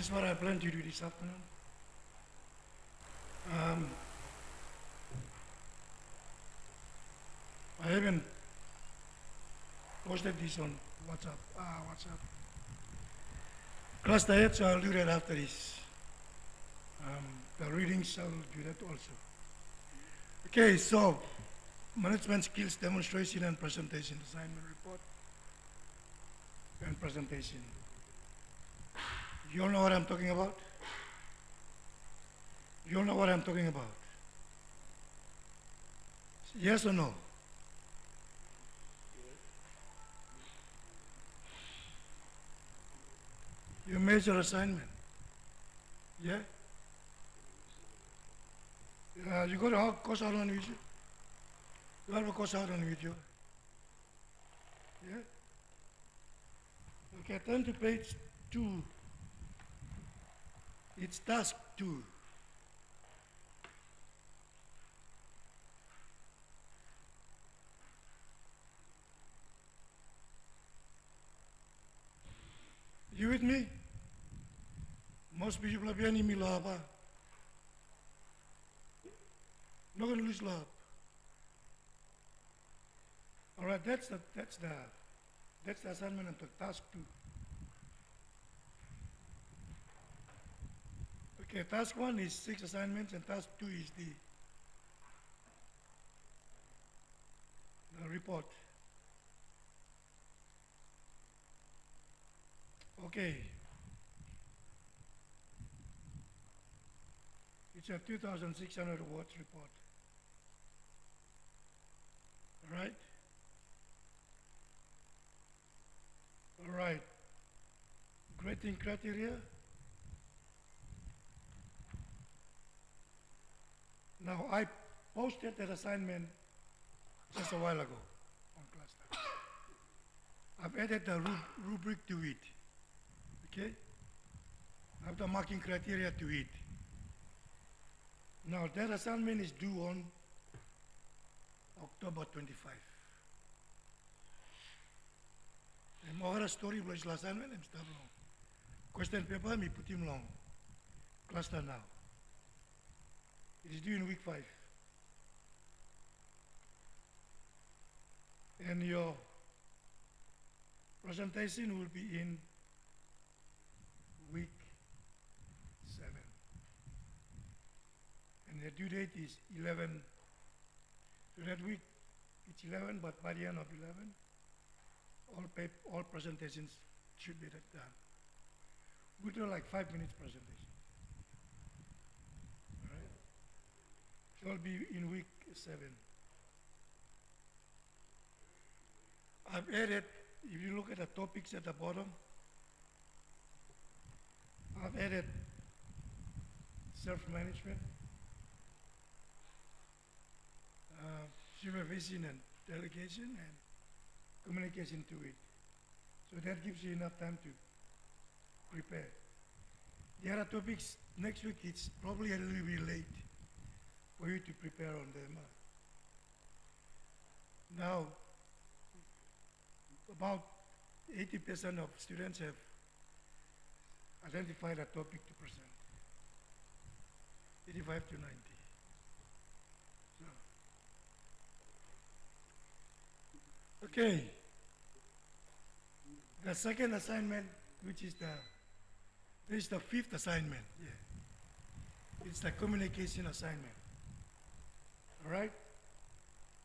This is what I plan to do this afternoon. Um, I haven't posted this on WhatsApp. Class diet, so I'll do that after this. The readings, I'll do that also. Okay, so management skills demonstration and presentation, assignment report and presentation. You all know what I'm talking about? You all know what I'm talking about? Yes or no? You major assignment. Yeah? You got a course out on video? You have a course out on video? Yeah? Okay, turn to page 2. It's task 2. You with me? Most people have any milaba. Not gonna lose love. All right, that's the assignment of the task 2. Okay, task 1 is 6 assignments and task 2 is the report. Okay. It's a 2,600 words report. All right? All right. Grading criteria. Now, I posted that assignment just a while ago on Cluster. I've added the rubric to it. Okay? I have the marking criteria to it. Now, that assignment is due on October 25. I'm over a story plus assignment, I'm still long. Question paper, me put him long. Cluster now. It is due in week 5. And your presentation will be in week 7. And the due date is 11. So that week, it's 11, but by the end of 11, all presentations should be done. We'll do like 5 minutes presentation. All right? So it'll be in week 7. I've added, if you look at the topics at the bottom, I've added self-management, supervision and delegation, and communication to it. So that gives you enough time to prepare. The other topics, next week, it's probably a little bit late for you to prepare on them. Now, about 80% of students have identified a topic to present. 85 to 90. So. Okay. The second assignment, which is this is the 5th assignment. Yeah. It's the communication assignment. All right?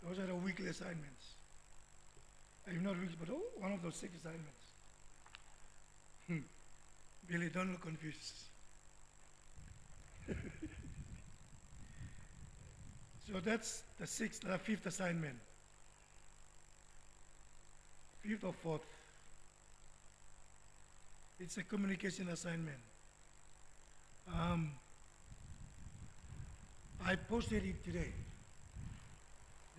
Those are the weekly assignments. Not weekly, but one of those 6 assignments. Billy, don't look confused. So that's the 5th assignment. 5th or 4th. It's a communication assignment. I posted it today.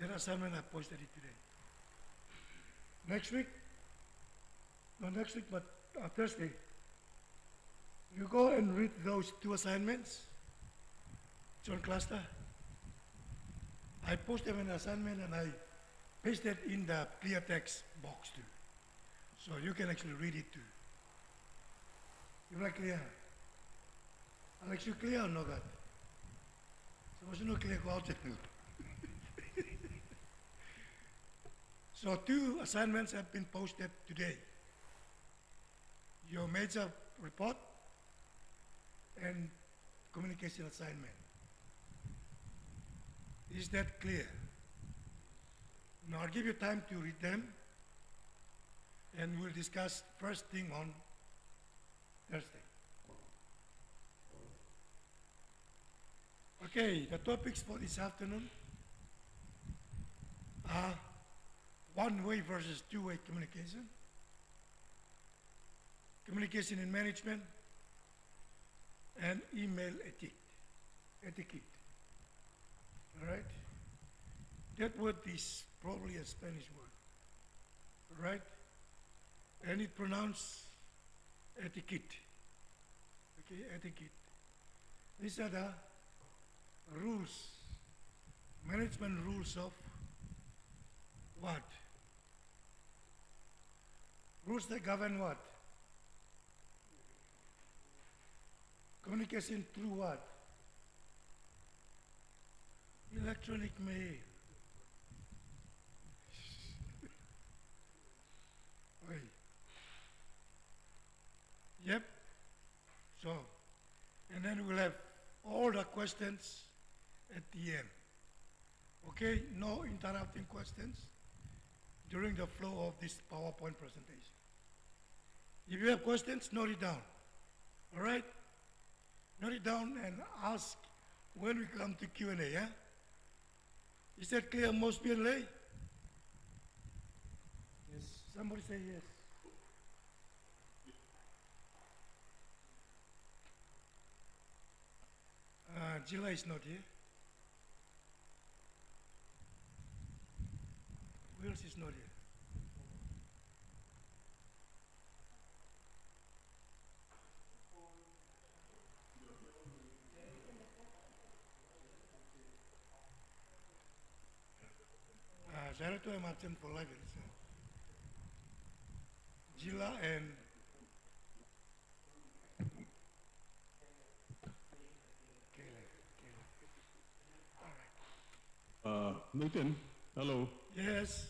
That assignment, I posted it today. Next week, not next week, but Thursday, you go and read those 2 assignments. It's on Cluster. I posted an assignment and I pasted in the clear text box too. So you can actually read it too. You like clear? Alex, you clear or no that? So was no clear ko out. So 2 assignments have been posted today. Your major report and communication assignment. Is that clear? Now I'll give you time to read them and we'll discuss first thing on Thursday. Okay, the topics for this afternoon are one-way versus two-way communication, communication in management, and email etiquette. All right? That word is probably a Spanish word, right? And it pronounced etiquette. Okay, etiquette. These are the rules, management rules of what? Rules that govern what? Communication through what? Electronic mail. Oi. Yep. So, and then we'll have all the questions at the end. Okay, no interrupting questions during the flow of this PowerPoint presentation. If you have questions, note it down. All right? Note it down and ask when we come to Q&A, yeah? Is that clear, most bien lay? Yes. Somebody say yes. Jila is not here. Who else is not here? Saya tu yang macam for life. Jila and Nathan, hello. yes.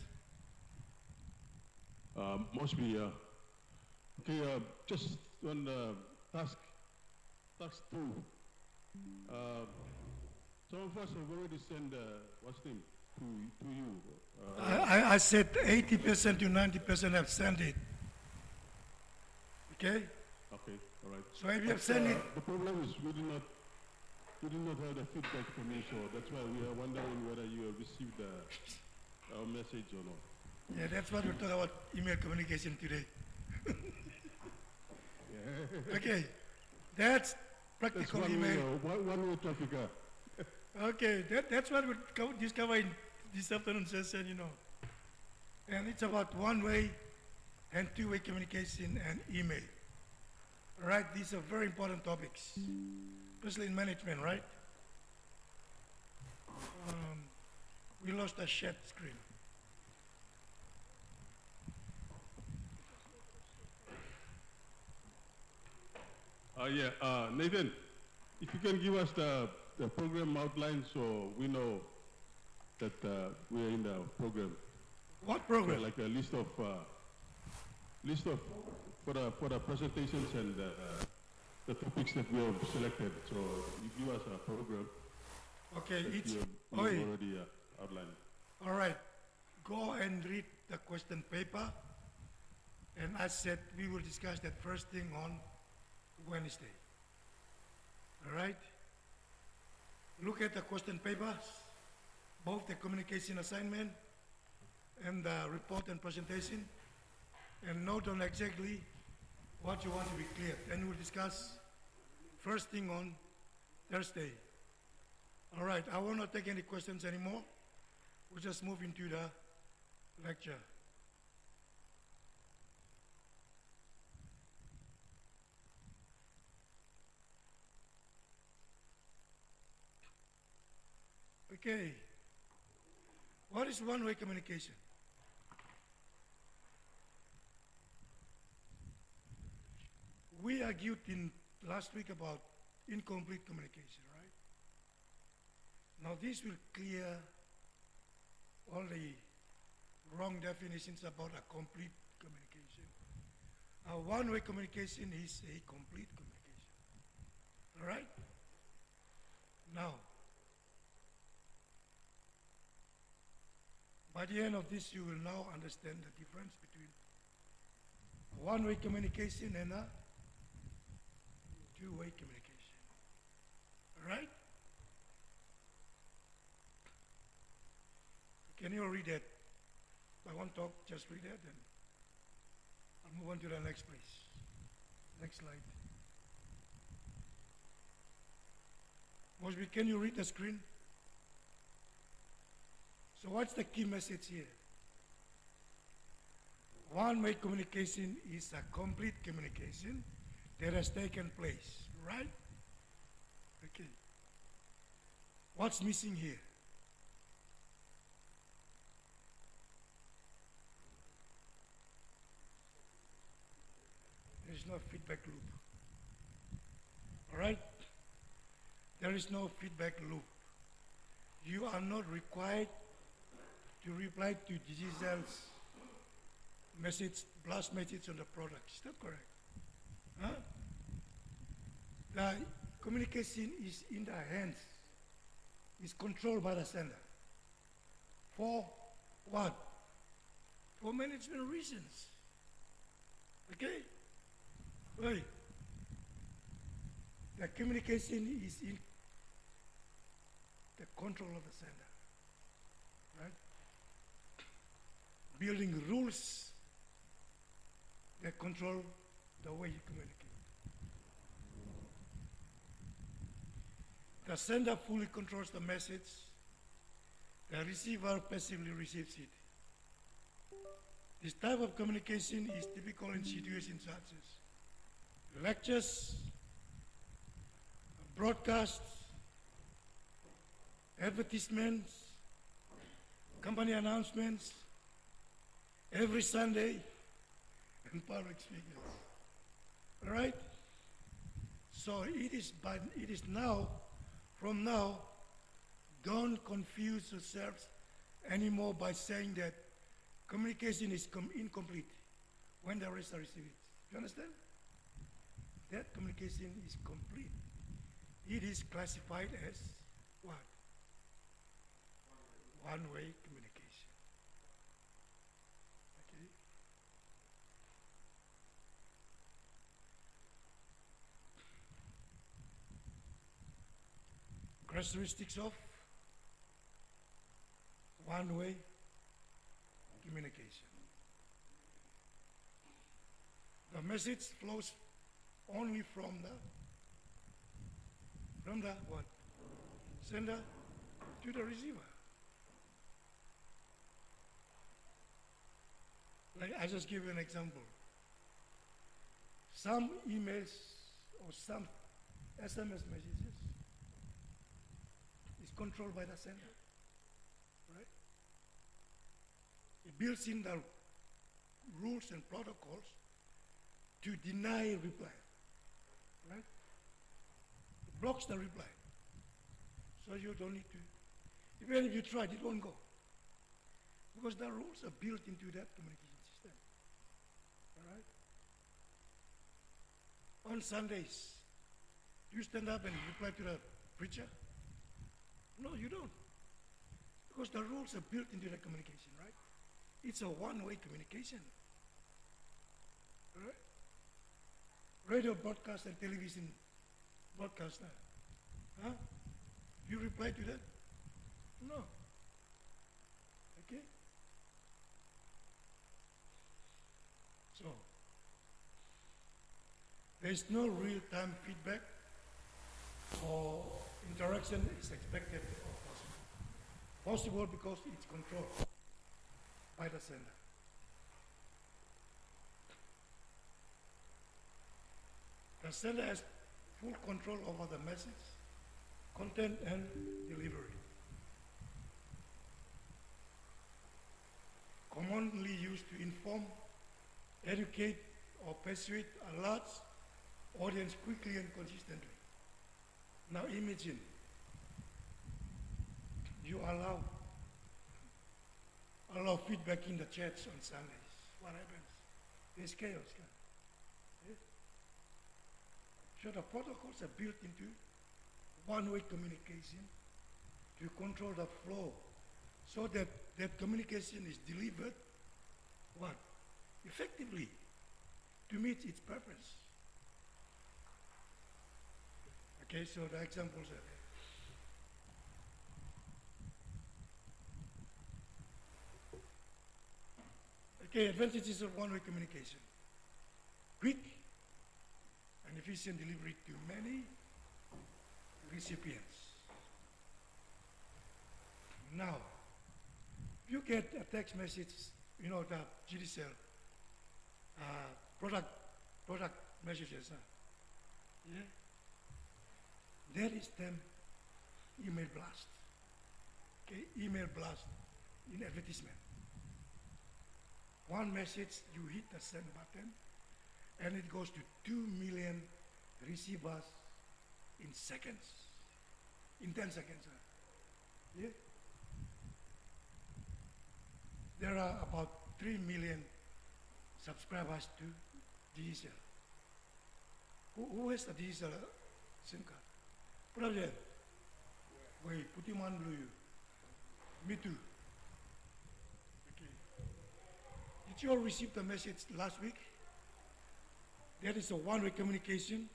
Must be, okay, just on task 2. Some of us have already sent, what's name, to you. I said 80% to 90% have sent it. Okay? Okay, all right. So if you have sent it, The problem is we did not have the feedback from you, so that's why we are wondering whether you have received our message or not. yeah, that's what we're talking about email communication today. Okay, that's That's practical email. one-way traffic. Okay, that's what we'll discover in this afternoon session, you know. And it's about one-way and two-way communication and email. All right, these are very important topics, especially in management, right? We lost a shared screen. Nathan, if you can give us the program outline so we know that we are in the program. What program? Like a list of for the presentations and the topics that we have selected. So you give us a program. Okay, that it's you have oi. already outlined. All right, go and read the question paper. And I said we will discuss that first thing on Wednesday. All right? Look at the question papers, both the communication assignment and the report and presentation, and note on exactly what you want to be clear. Then we'll discuss first thing on Thursday. All right, I will not take any questions anymore. We'll just move into the lecture. Okay. What is one-way communication? We argued in last week about incomplete communication, right? Now this will clear all the wrong definitions about a complete communication. A one-way communication is a complete communication. All right? Now, by the end of this, you will now understand the difference between a one-way communication and a two-way communication. All right? Can you read that? I won't talk, just read that, and I'll move on to the next place. Next slide. Mosby, can you read the screen? So what's the key message here? One-way communication is a complete communication that has taken place, right? Okay. What's missing here? There is no feedback loop. All right? There is no feedback loop. You are not required to reply to Giselle's message, blast message on the product. Is that correct? Huh? The communication is in the hands, is controlled by the sender. For what? For management reasons. Okay? Right. The communication is in the control of the sender. Right? Building rules that control the way you communicate. The sender fully controls the message. The receiver passively receives it. This type of communication is typical in situations such as lectures, broadcasts, advertisements, company announcements, every Sunday, and public speakers. All right? So it is now, from now, don't confuse yourselves anymore by saying that communication is incomplete when there is a receiver. You understand? That communication is complete. It is classified as what? One-way communication. Okay? Characteristics of one-way communication. The message flows only from the what? Sender to the receiver. Like I just give you an example. Some emails or some SMS messages is controlled by the sender. Right? It builds in the rules and protocols to deny reply. Right? It blocks the reply. So you don't need to, even if you tried, it won't go. Because the rules are built into that communication system. All right? On Sundays, do you stand up and reply to the preacher? No, you don't. Because the rules are built into the communication, right? It's a one-way communication. All right? Radio broadcast and television broadcaster. Huh? You reply to that? No. Okay? So, there is no real-time feedback or interaction is expected or possible. Possible because it's controlled by the sender. The sender has full control over the message, content, and delivery. Commonly used to inform, educate, or persuade a large audience quickly and consistently. Now imagine you allow feedback in the chats on Sundays. What happens? There's chaos. Yes? So the protocols are built into one-way communication to control the flow so that that communication is delivered what? Effectively to meet its purpose. Okay, so the examples are there. Okay, advantages of one-way communication. Quick and efficient delivery to many recipients. Now, you get a text message, you know, the GDCell product messages. Yeah? That is them email blast. Okay, email blast in advertisement. One message, you hit the send button, and it goes to 2 million receivers in seconds. In 10 seconds. Yeah? There are about 3 million subscribers to digital. Who has a digital SIM card? Put up there. Wait, put him on blue. Me too. Okay. Did you all receive the message last week? That is a one-way communication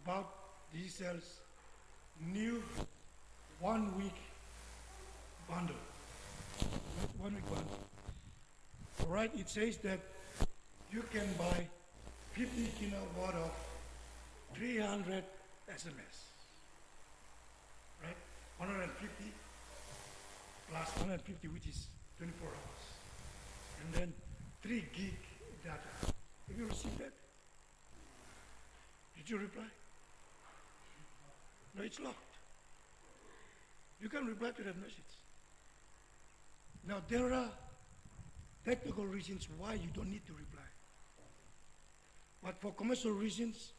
about digital's new one-week bundle. 1 week bundle. All right, it says that you can buy 50 kilowatt of 300 SMS. Right? 150 plus 150, which is 24 hours. And then 3 gig data. Have you received that? Did you reply? No, it's locked. You can reply to that message. Now, there are technical reasons why you don't need to reply. But for commercial reasons,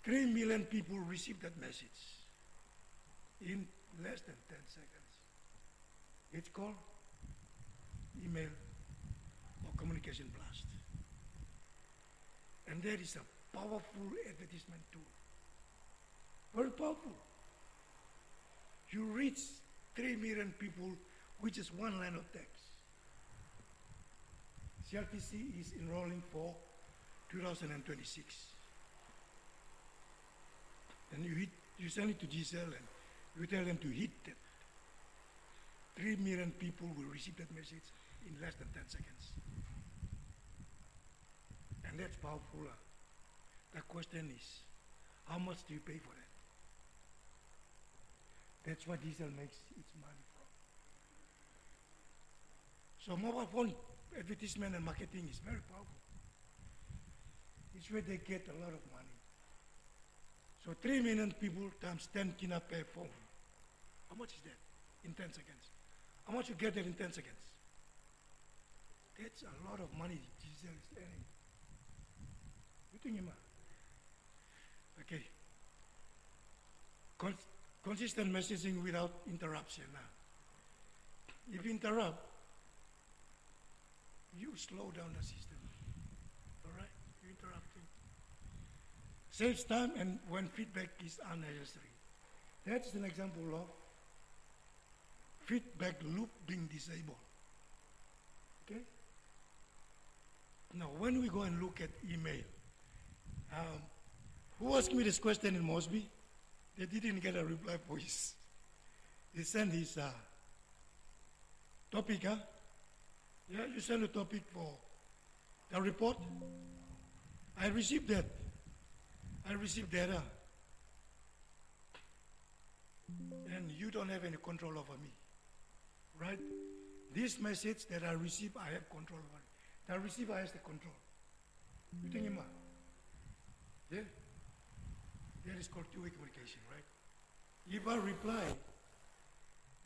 3 million people receive that message in less than 10 seconds. It's called email or communication blast. And that is a powerful advertisement tool. Very powerful. You reach 3 million people with just one line of text. CRTC is enrolling for 2026. And you send it to GCL and you tell them to hit that. 3 million people will receive that message in less than 10 seconds. And that's powerful. The question is, how much do you pay for that? That's what diesel makes its money from. So mobile phone advertisement and marketing is very powerful. It's where they get a lot of money. So 3 million people times 10 kina per phone. How much is that in 10 seconds? How much you get there in 10 seconds? That's a lot of money diesel is earning. You think, Ima? Okay. Consistent messaging without interruption. If you interrupt, you slow down the system. All right? You're interrupting. Saves time and when feedback is unnecessary. That's an example of feedback loop being disabled. Okay? Now, when we go and look at email, who asked me this question in Mosby? They didn't get a reply for his. He sent his topic, huh? Yeah, you send a topic for the report. I received that. I received data. And you don't have any control over me. Right? This message that I receive, I have control over it. The receiver has the control. You think, Ima? Yeah? That is called two-way communication, right? If I reply,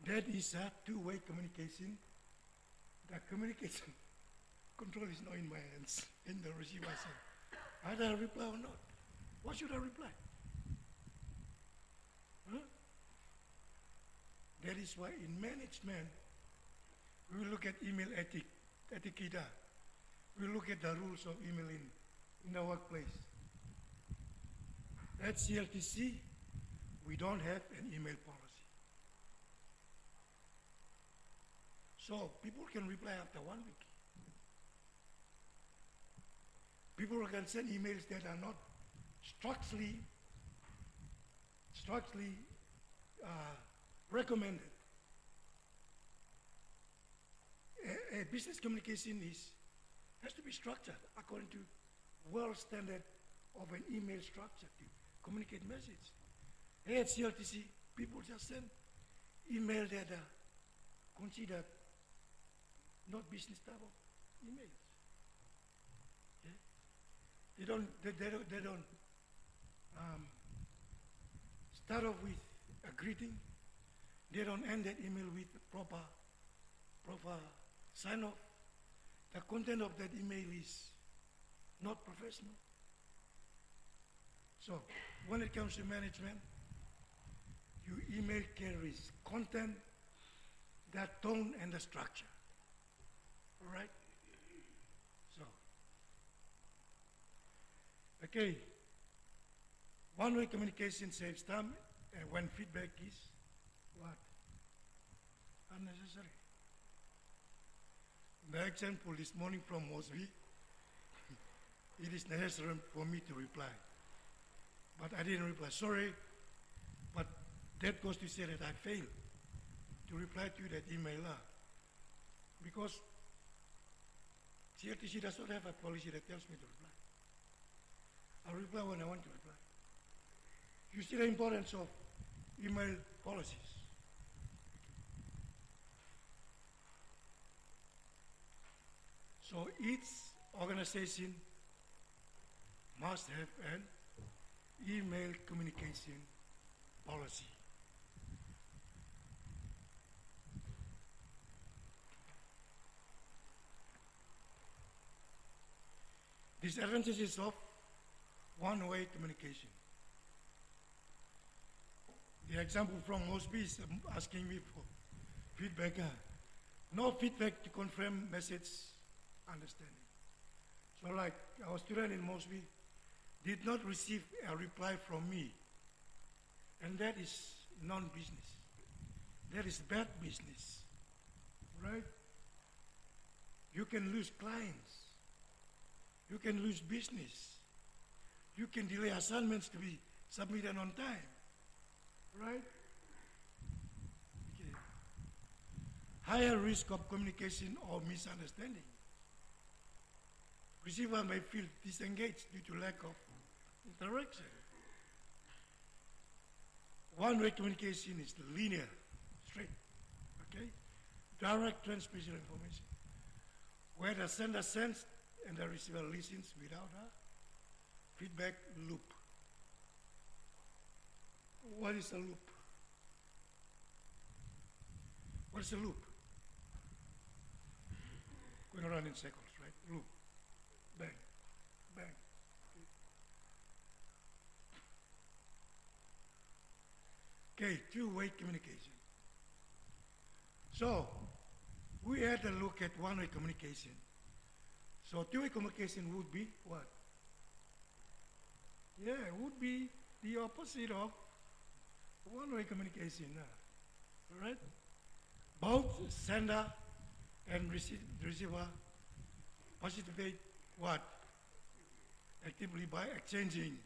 that is a two-way communication. The communication control is not in my hands, in the receiver side. Either I reply or not. What should I reply? That is why in management, we look at email etiquette. We look at the rules of email in the workplace. At CLTC, we don't have an email policy. So people can reply after 1 week. People can send emails that are not structurally recommended. A business communication has to be structured according to world standard of an email structure to communicate message. Here at CLTC, people just send email that are considered not business type of emails. Okay? They don't start off with a greeting. They don't end that email with a proper sign off. The content of that email is not professional. So when it comes to management, your email carries content, the tone, and the structure. All right? So, okay. One-way communication saves time, and when feedback is what? Unnecessary. The example this morning from Mosby, it is necessary for me to reply. But I didn't reply. Sorry, but that goes to say that I failed to reply to that email. Because CRTC does not have a policy that tells me to reply. I reply when I want to reply. You see the importance of email policies. So each organization must have an email communication policy. Disadvantages of one-way communication. The example from Mosby is asking me for feedback. No feedback to confirm message understanding. So like our student in Mosby did not receive a reply from me. And that is non-business. That is bad business, right? You can lose clients. You can lose business. You can delay assignments to be submitted on time, right? Okay. Higher risk of communication or misunderstanding. Receiver may feel disengaged due to lack of interaction. One-way communication is linear, straight, okay? Direct transmission of information, where the sender sends and the receiver listens without a feedback loop. What is a loop? What is a loop? Going around in circles, right? Loop. Bang. Bang. Okay, two-way communication. So, we had a look at one-way communication. So, two-way communication would be what? Yeah, it would be the opposite of one-way communication. All right? Both sender and receiver participate what? Actively by exchanging.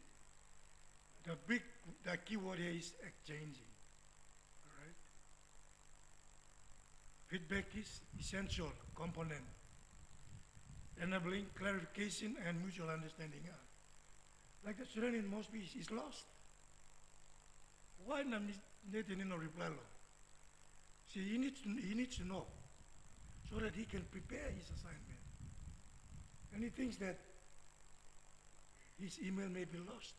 The keyword here is exchanging. All right? Feedback is essential component, enabling clarification and mutual understanding. Like the student in Mosby is lost. Why not no reply law? See, he needs to know so that he can prepare his assignment. And he thinks that his email may be lost.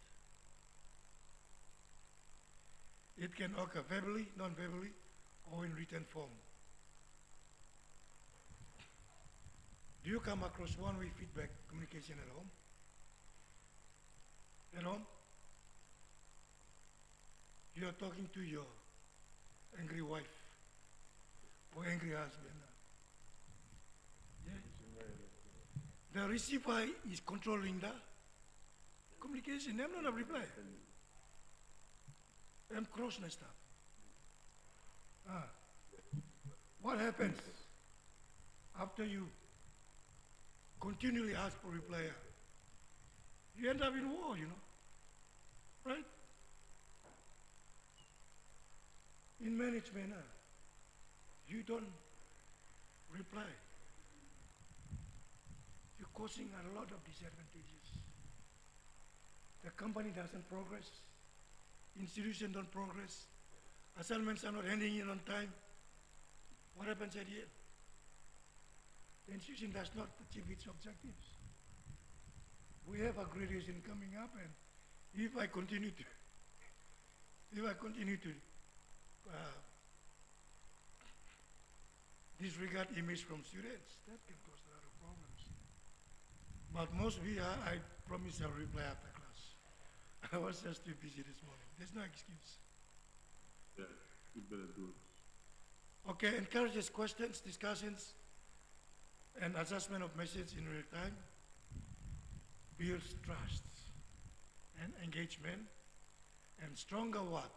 It can occur verbally, non-verbally, or in written form. Do you come across one-way feedback communication at home? At home? You are talking to your angry wife. for angry husband. Yeah. The receiver is controlling the communication. I'm not a reply. I'm cross and stuff. What happens after you continually ask for reply? You end up in war, right? In management, you don't reply. You're causing a lot of disadvantages. The company doesn't progress. Institutions don't progress. Assignments are not handing in on time. What happens at the end? The institution does not achieve its objectives. We have a graduation coming up, and if I continue to disregard image from students, that can cause a lot of problems. But I promise I'll reply after class. I was just too busy this morning. There's no excuse. Yeah, you better do it. Okay, encourages questions, discussions, and adjustment of message in real time. Builds trust and engagement, and stronger what?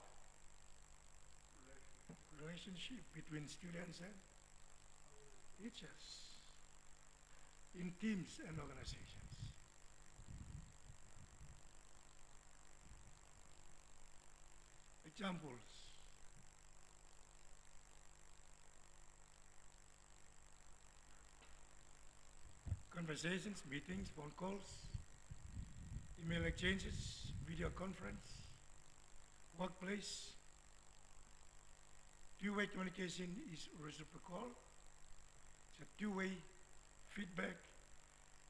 Relationship between students and teachers in teams and organizations. Examples. Conversations, meetings, phone calls, email exchanges, video conference, workplace. Two-way communication is reciprocal. It's a two-way feedback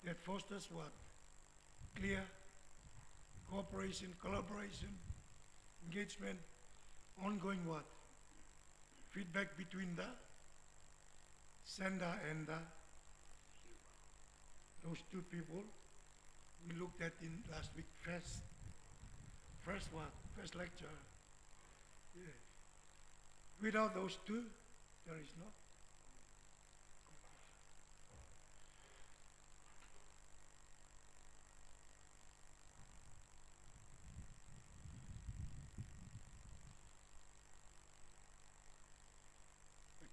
that fosters what? Clear cooperation, collaboration, engagement, ongoing what? Feedback between the sender and those two people we looked at in last week first lecture. Yeah. Without those two, there is no.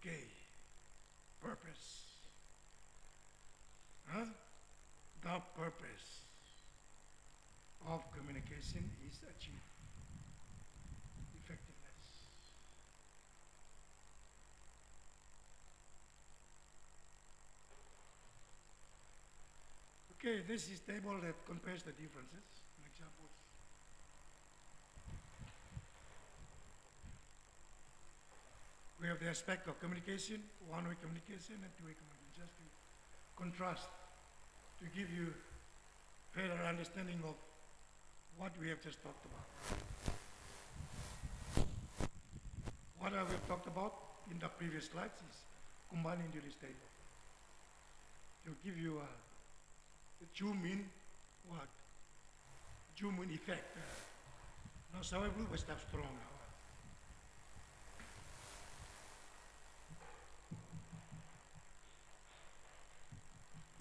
Okay, purpose. The purpose of communication is achieved. Effectiveness. Okay, this is table that compares the differences and examples. We have the aspect of communication, one-way communication and two-way communication, just to contrast, to give you further understanding of what we have just talked about. What I have talked about in the previous slides is combined into this table. To give you a zoom in, what? Zoom in effect. Now, sawe blue was stop strong now.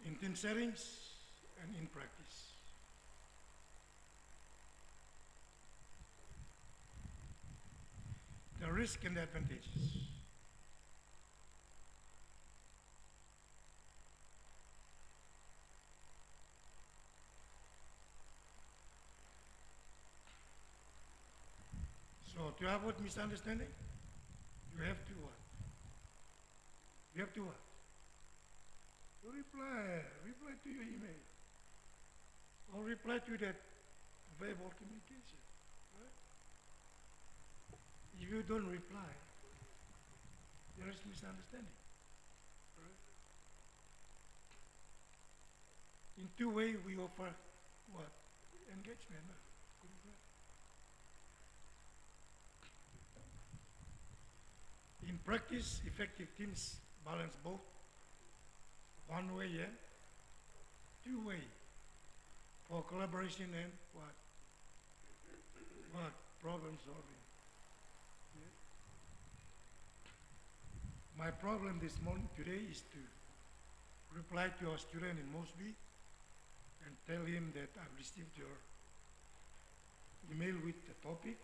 In team settings and in practice. The risk and the advantages. So to avoid misunderstanding, you have to what? You have to what? To reply to your email. Or reply to that verbal communication. Right? If you don't reply, there is misunderstanding. Right? In two ways we offer what? Engagement. In practice, effective teams balance both one way and two way for collaboration and what? What? Problem solving. My problem this morning today is to reply to our student in Mosby and tell him that I've received your email with the topic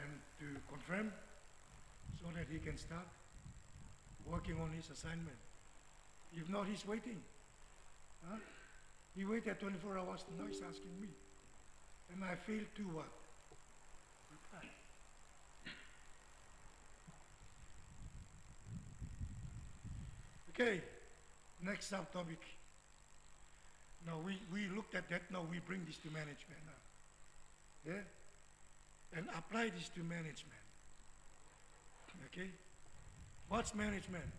and to confirm so that he can start working on his assignment. If not, he's waiting. Huh? He waited 24 hours, now he's asking me. And I failed to what? Reply. Okay, next subtopic. Now we looked at that, now we bring this to management now. Yeah? And apply this to management. Okay? What's management?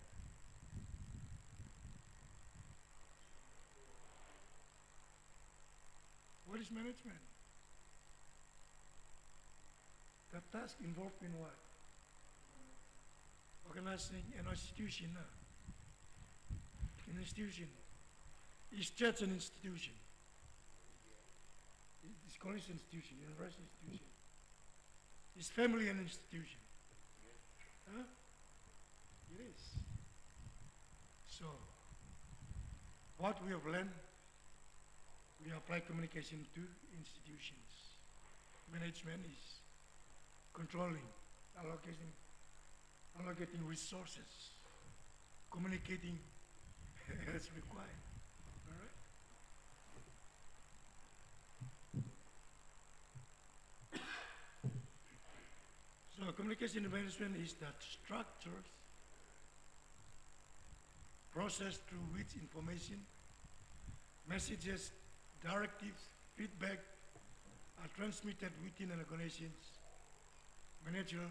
What is management? The task involved in what? Organizing an institution. An institution. Is church an institution? Is college an institution? University institution? Is family an institution? Huh? It is. So, what we have learned, we apply communication to institutions. Management is controlling, allocating resources, communicating as required. All right? So communication management is that structures, process through which information, messages, directives, feedback are transmitted within an organization's managerial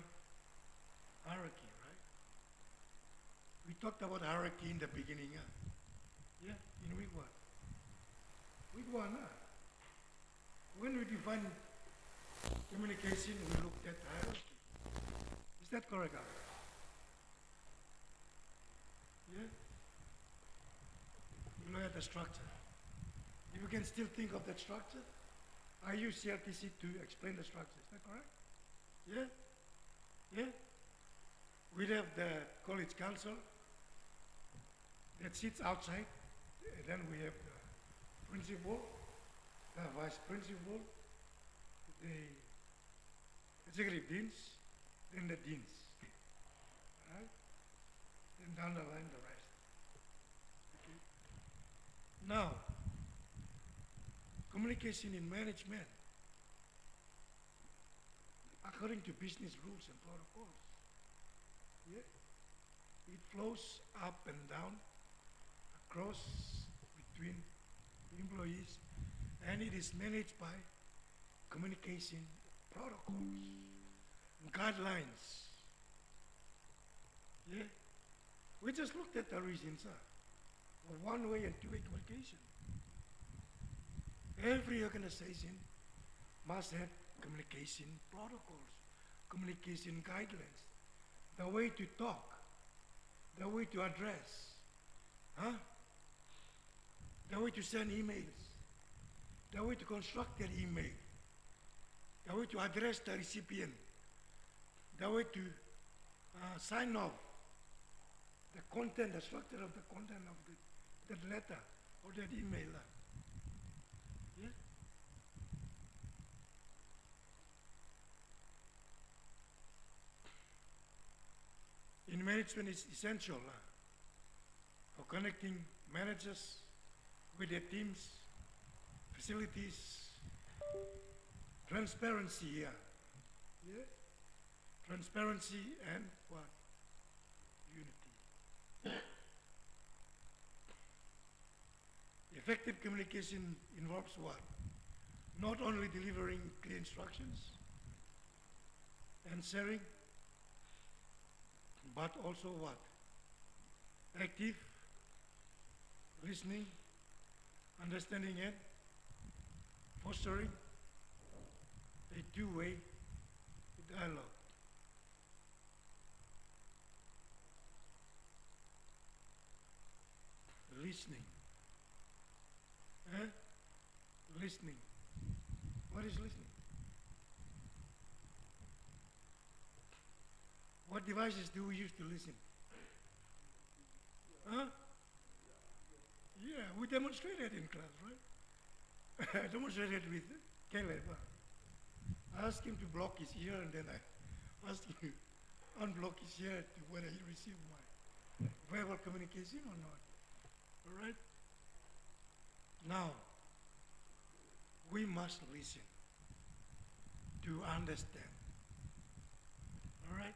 hierarchy, right? We talked about hierarchy in the beginning, yeah, in week one. Week one, when we define communication, we looked at hierarchy. Is that correct, Yeah? We look at the structure. If you can still think of that structure, I use CRTC to explain the structure. Is that correct? Yeah? Yeah? We have the college council that sits outside. Then we have the principal, the vice principal, the executive deans, then the deans. Right? Then down the line the rest. Okay. Now, communication in management, according to business rules and protocols, yeah, it flows up and down, across, between employees, and it is managed by communication protocols, guidelines. Yeah, we just looked at the reasons of one-way and two-way communication. Every organization must have communication protocols, communication guidelines, the way to talk, the way to address, the way to send emails, the way to construct an email, the way to address the recipient, the way to sign off the content, the structure of the content of that letter or that email. Yeah? In management, it's essential for connecting managers with their teams, facilities, transparency here. Yeah? Transparency and what? Unity. Effective communication involves what? Not only delivering clear instructions and sharing, but also what? Active listening, understanding and fostering a two-way dialogue. Listening. Listening. What is listening? What devices do we use to listen? Huh? Yeah, we demonstrated in class, right? I demonstrated with Caleb. I asked him to block his ear, and then I asked him to unblock his ear to whether he received my verbal communication or not. All right? Now, we must listen to understand. All right?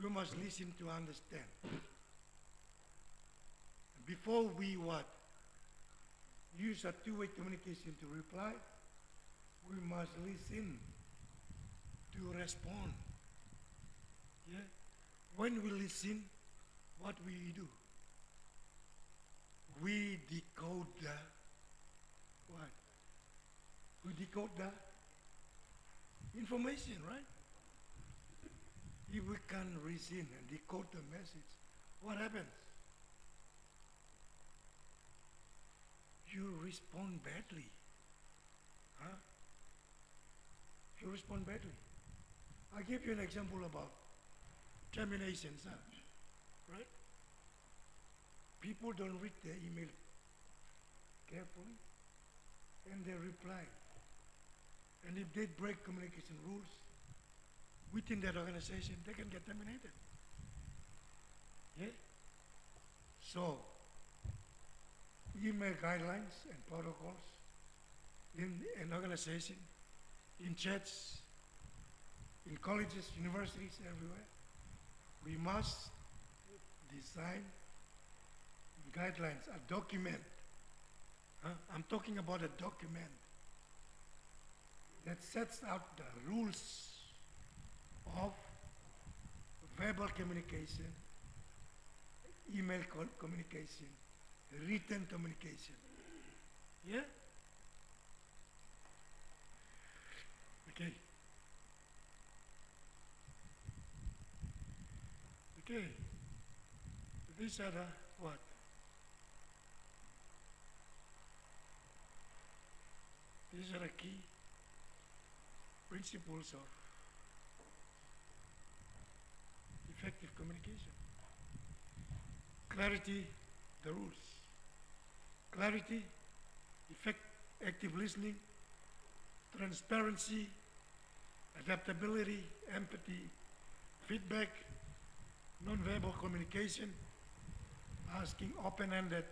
We must listen to understand. Before we what? Use a two-way communication to reply, we must listen to respond. Yeah? When we listen, what we do? We decode the what? We decode the information, right? If we can listen and decode the message, what happens? You respond badly. Huh? You respond badly. I'll give you an example about terminations, huh? Right? People don't read their email carefully and they reply. And if they break communication rules within that organization, they can get terminated. Yeah? So, email guidelines and protocols in an organization, in churches, in colleges, universities, everywhere. We must design guidelines, a document. I'm talking about a document that sets out the rules of verbal communication, email communication, written communication. Yeah? Okay. Okay. These are the what? These are the key principles of effective communication. Clarity, the rules. Clarity, active listening, transparency, adaptability, empathy, feedback, non-verbal communication, asking open-ended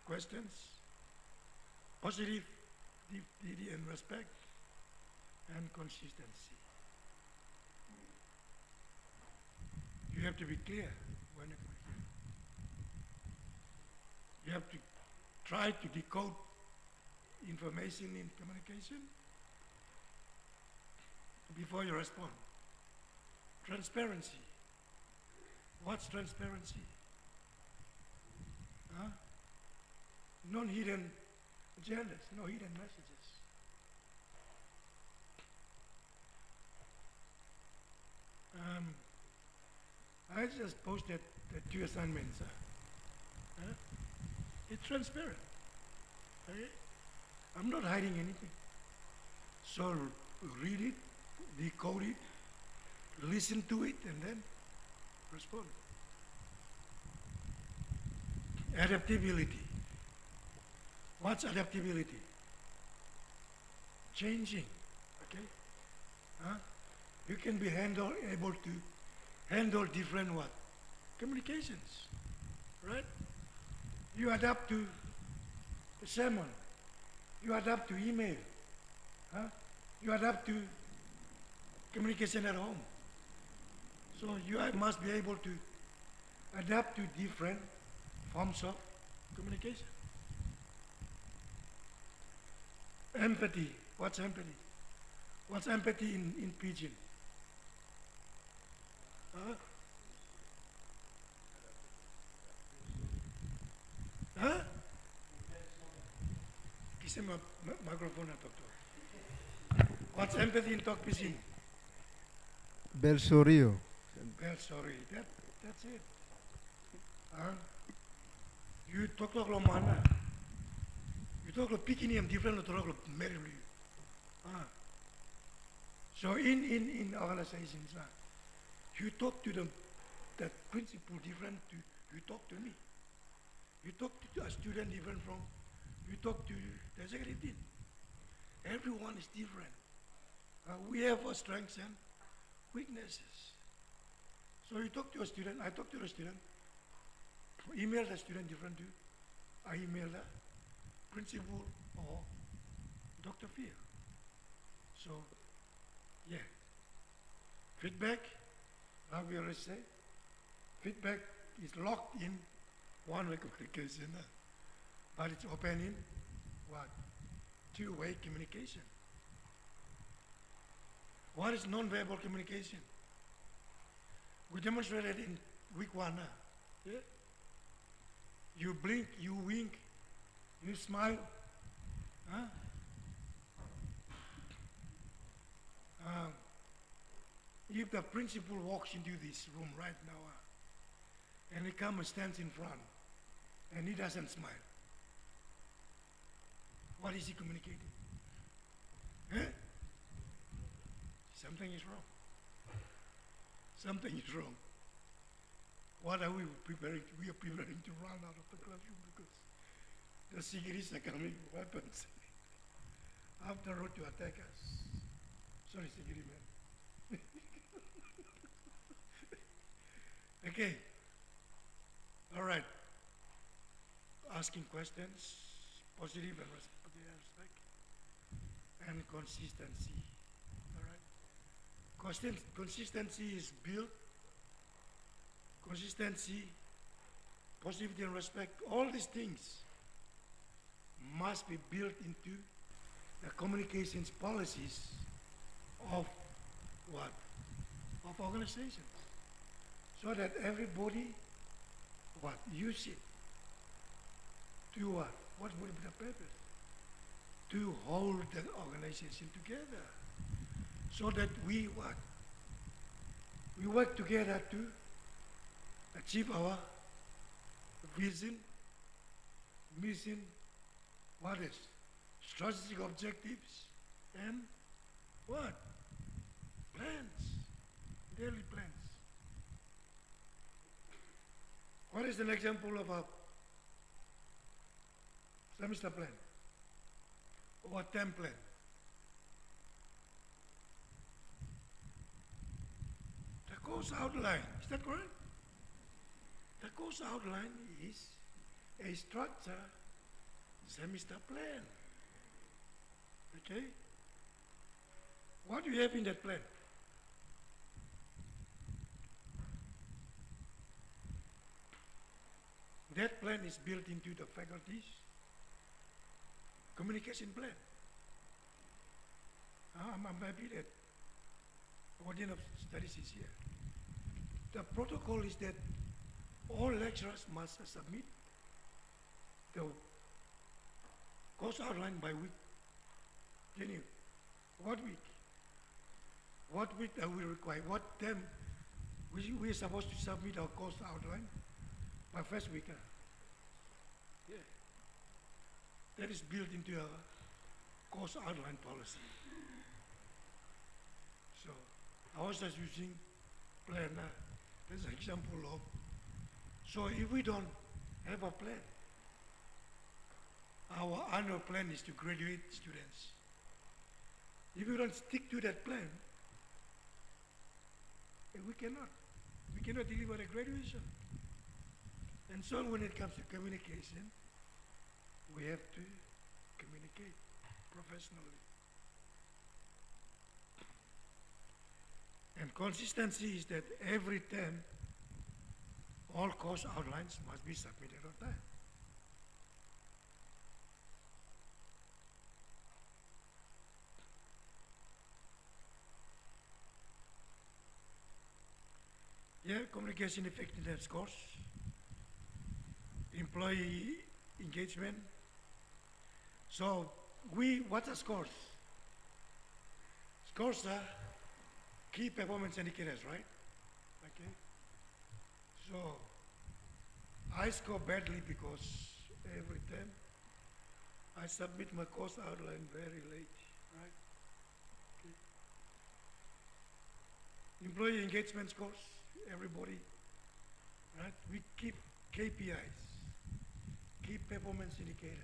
questions, positive, dignity and respect, and consistency. You have to be clear when you communicate. You have to try to decode information in communication before you respond. Transparency. What's transparency? Huh? No hidden agendas, no hidden messages. I just posted the 2 assignments. It's transparent. Okay? I'm not hiding anything. So read it, decode it, listen to it, and then respond. Adaptability. What's adaptability? Changing. Okay? Huh? You can be able to handle different what? Communications. Right? You adapt to a sermon. You adapt to email. Huh? You adapt to communication at home. So you must be able to adapt to different forms of communication. Empathy. What's empathy? What's empathy in Pidgin? Huh? Huh? Kasi microphone na talk to. What's empathy in talk Pidgin? Belsorio. Well, sorry, that's it. Huh? You talk lo mana. You talk lo Pidgin yang different lo talk lo merely. Huh? So in organizations, you talk to them that principle different to you talk to me. You talk to a student different from, you talk to the executive dean. Everyone is different. We have our strengths and weaknesses. So you talk to a student, I talk to the student, email the student different too. I email the principal or Dr. Fear. So, yeah. Feedback, how we always say, feedback is locked in one-way communication, but it's open in what? Two-way communication. What is non-verbal communication? We demonstrated in week 1. Yeah? You blink, you wink, you smile. Huh? If the principal walks into this room right now and he comes and stands in front and he doesn't smile, what is he communicating? Huh? Something is wrong. Something is wrong. What are we preparing? We are preparing to run out of the classroom because the securities are coming with weapons after road to attack us. Sorry, security man. Okay. All right. Asking questions, positive and respect, and consistency. All right. Consistency is built. Consistency, positivity and respect, all these things must be built into the communications policies of what? Of organizations. So that everybody what? Use it to what? What would be the purpose? To hold the organization together. So that we what? We work together to achieve our vision, mission, what is? Strategic objectives, and what? Plans, daily plans. What is an example of a semester plan or a term plan? The course outline, is that correct? The course outline is a structure semester plan. Okay? What do you have in that plan? That plan is built into the faculty's communication plan. I'm happy that Warden of Studies is here. The protocol is that all lecturers must submit the course outline by week. Can you? What week? What week are we required? What term? We are supposed to submit our course outline by first week. Yeah. That is built into our course outline policy. So I was just using plan as an example of. So if we don't have a plan, our annual plan is to graduate students. If we don't stick to that plan, we cannot deliver a graduation. And so when it comes to communication, we have to communicate professionally. And consistency is that every term, all course outlines must be submitted on time. Yeah, communication effectiveness course, employee engagement. So what's a scores? Scores are key performance indicators, right? Okay. So I score badly because every time I submit my course outline very late, right? Okay. Employee engagement scores, everybody, right? We keep KPIs, key performance indicators.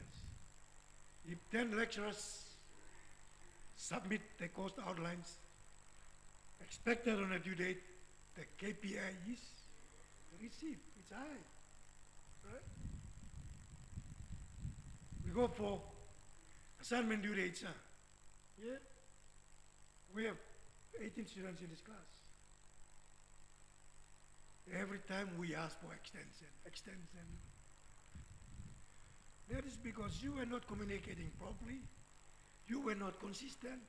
If 10 lecturers submit the course outlines expected on a due date, the KPI is received. It's high, right? We go for assignment due dates, huh? Yeah? We have 18 students in this class. Every time we ask for extension. That is because you were not communicating properly. You were not consistent.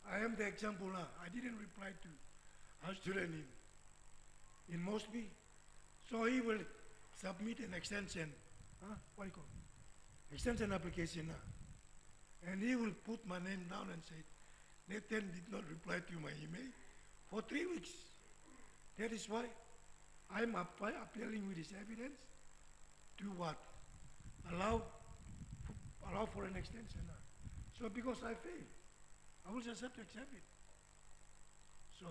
I am the example now. I didn't reply to our student in Mosby. So he will submit an extension. What do you call it? Extension application now. And he will put my name down and say, Nathan did not reply to my email for 3 weeks. That is why I'm appealing with this evidence to what? Allow for an extension now. So because I failed, I will just have to accept it. So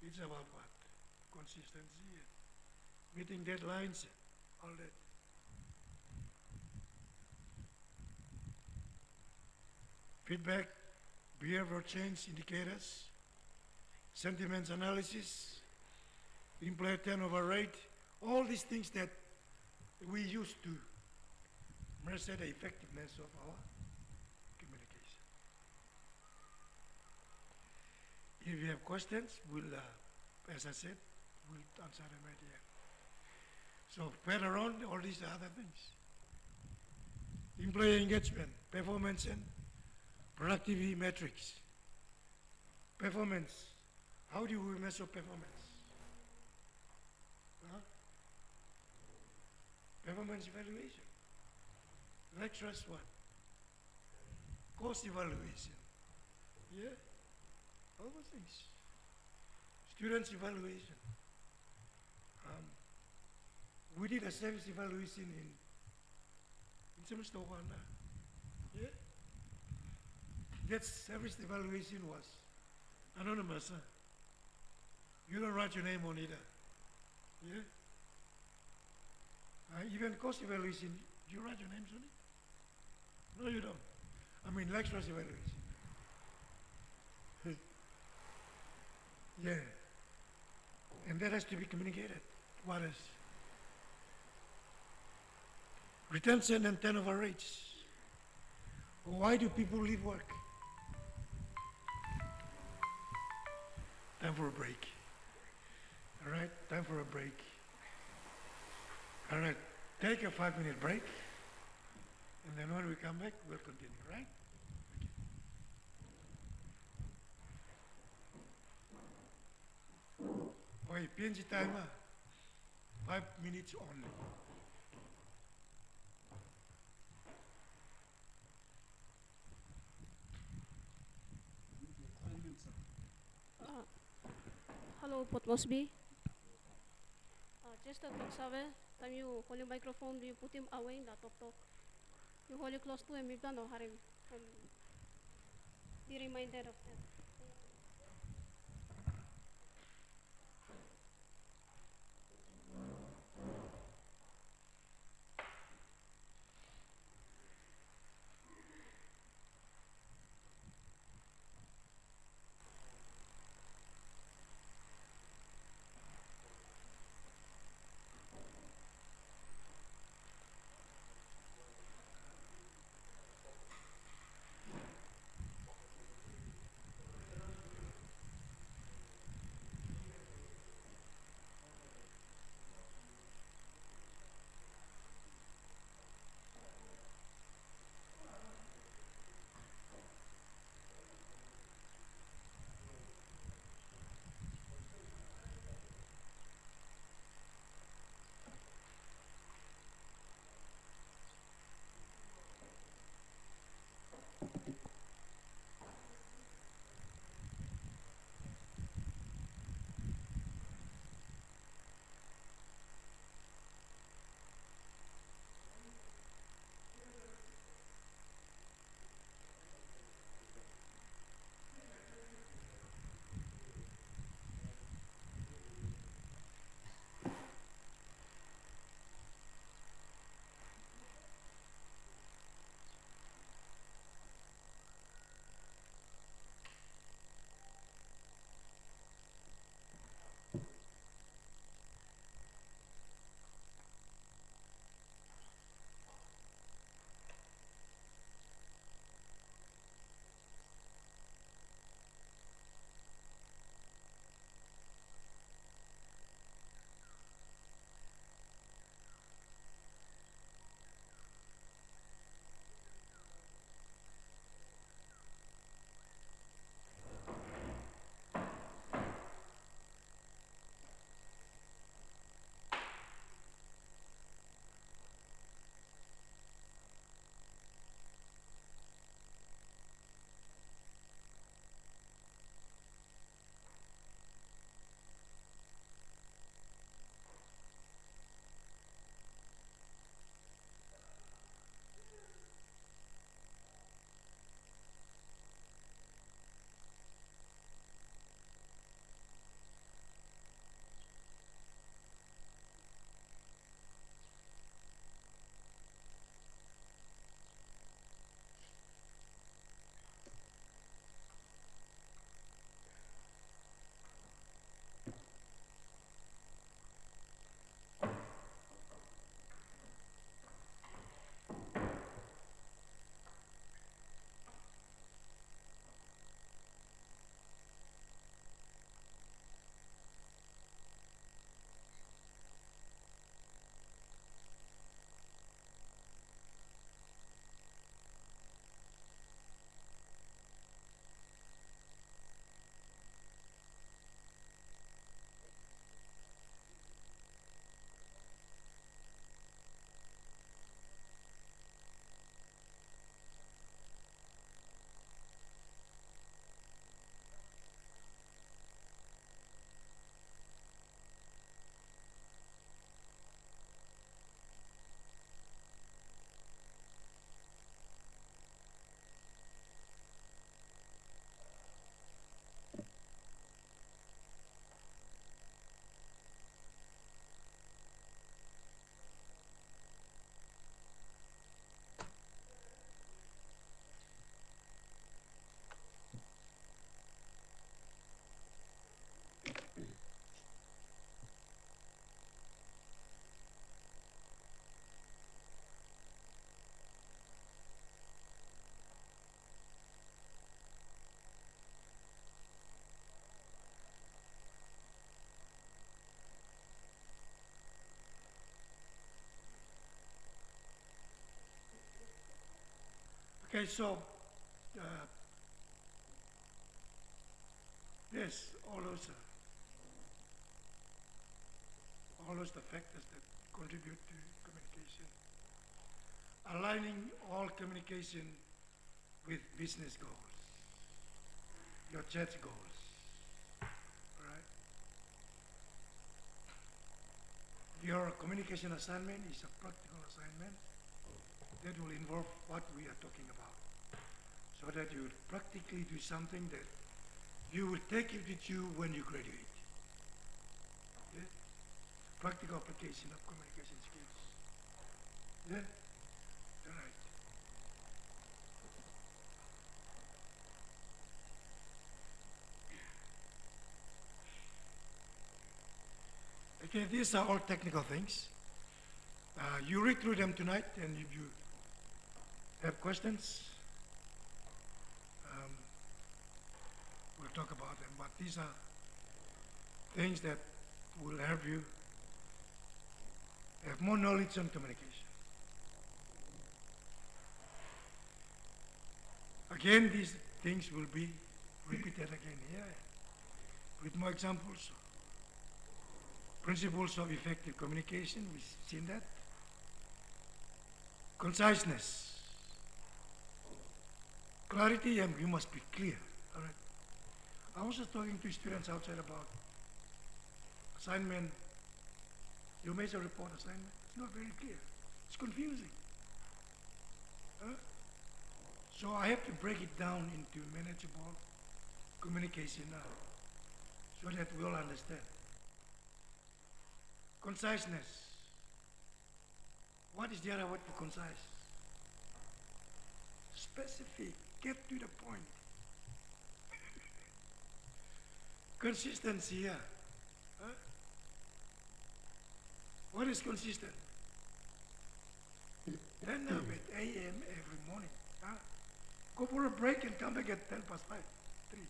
it's about what? Consistency, meeting deadlines, all that. Feedback, behavioral change indicators, sentiments analysis, employee turnover rate, all these things that we use to measure the effectiveness of our communication. If you have questions, we'll, as I said, we'll answer them at the end. So further on, all these are other things. Employee engagement, performance and productivity metrics. Performance. How do we measure performance? Performance evaluation. Lecturers what? Course evaluation. Yeah? All those things. Students evaluation. We did a service evaluation in semester 1. Yeah? That service evaluation was anonymous. You don't write your name on it. Yeah? Even course evaluation, you write your names on it? No, you don't. I mean, lecturers evaluation. Yeah. And that has to be communicated. What else? Retention and turnover rates. Why do people leave work? Time for a break. All right, time for a break. All right, take a 5-minute break, and then when we come back, we'll continue, right? Okay, PNG timer, 5 minutes only. Hello, Pot Mosby. Just a Kwasam, time you hold your microphone, do you put him away in the talk? You hold it close to him, if not, no, him. Be reminded of that. Okay, so yes, all those the factors that contribute to communication. Aligning all communication with business goals, your church goals, right? Your communication assignment is a practical assignment that will involve what we are talking about, so that you will practically do something that you will take it with you when you graduate. Yeah? Practical application of communication skills. Yeah? All right. Okay, these are all technical things. You read through them tonight, and if you have questions, um, we'll talk about them. But these are things that will help you have more knowledge on communication. Again, these things will be repeated again here with more examples. Principles of effective communication, we've seen that. Conciseness. Clarity, and you must be clear. All right. I was just talking to students outside about assignment. You make a report assignment. It's not very clear. It's confusing. Huh? So I have to break it down into manageable communication now, so that we all understand. Conciseness. What is the other word for concise? Specific. Get to the point. Consistency here. Huh? What is consistent? Turn up at 8 a.m. every morning. Huh? Go for a break and come back at 10 past 5, 3.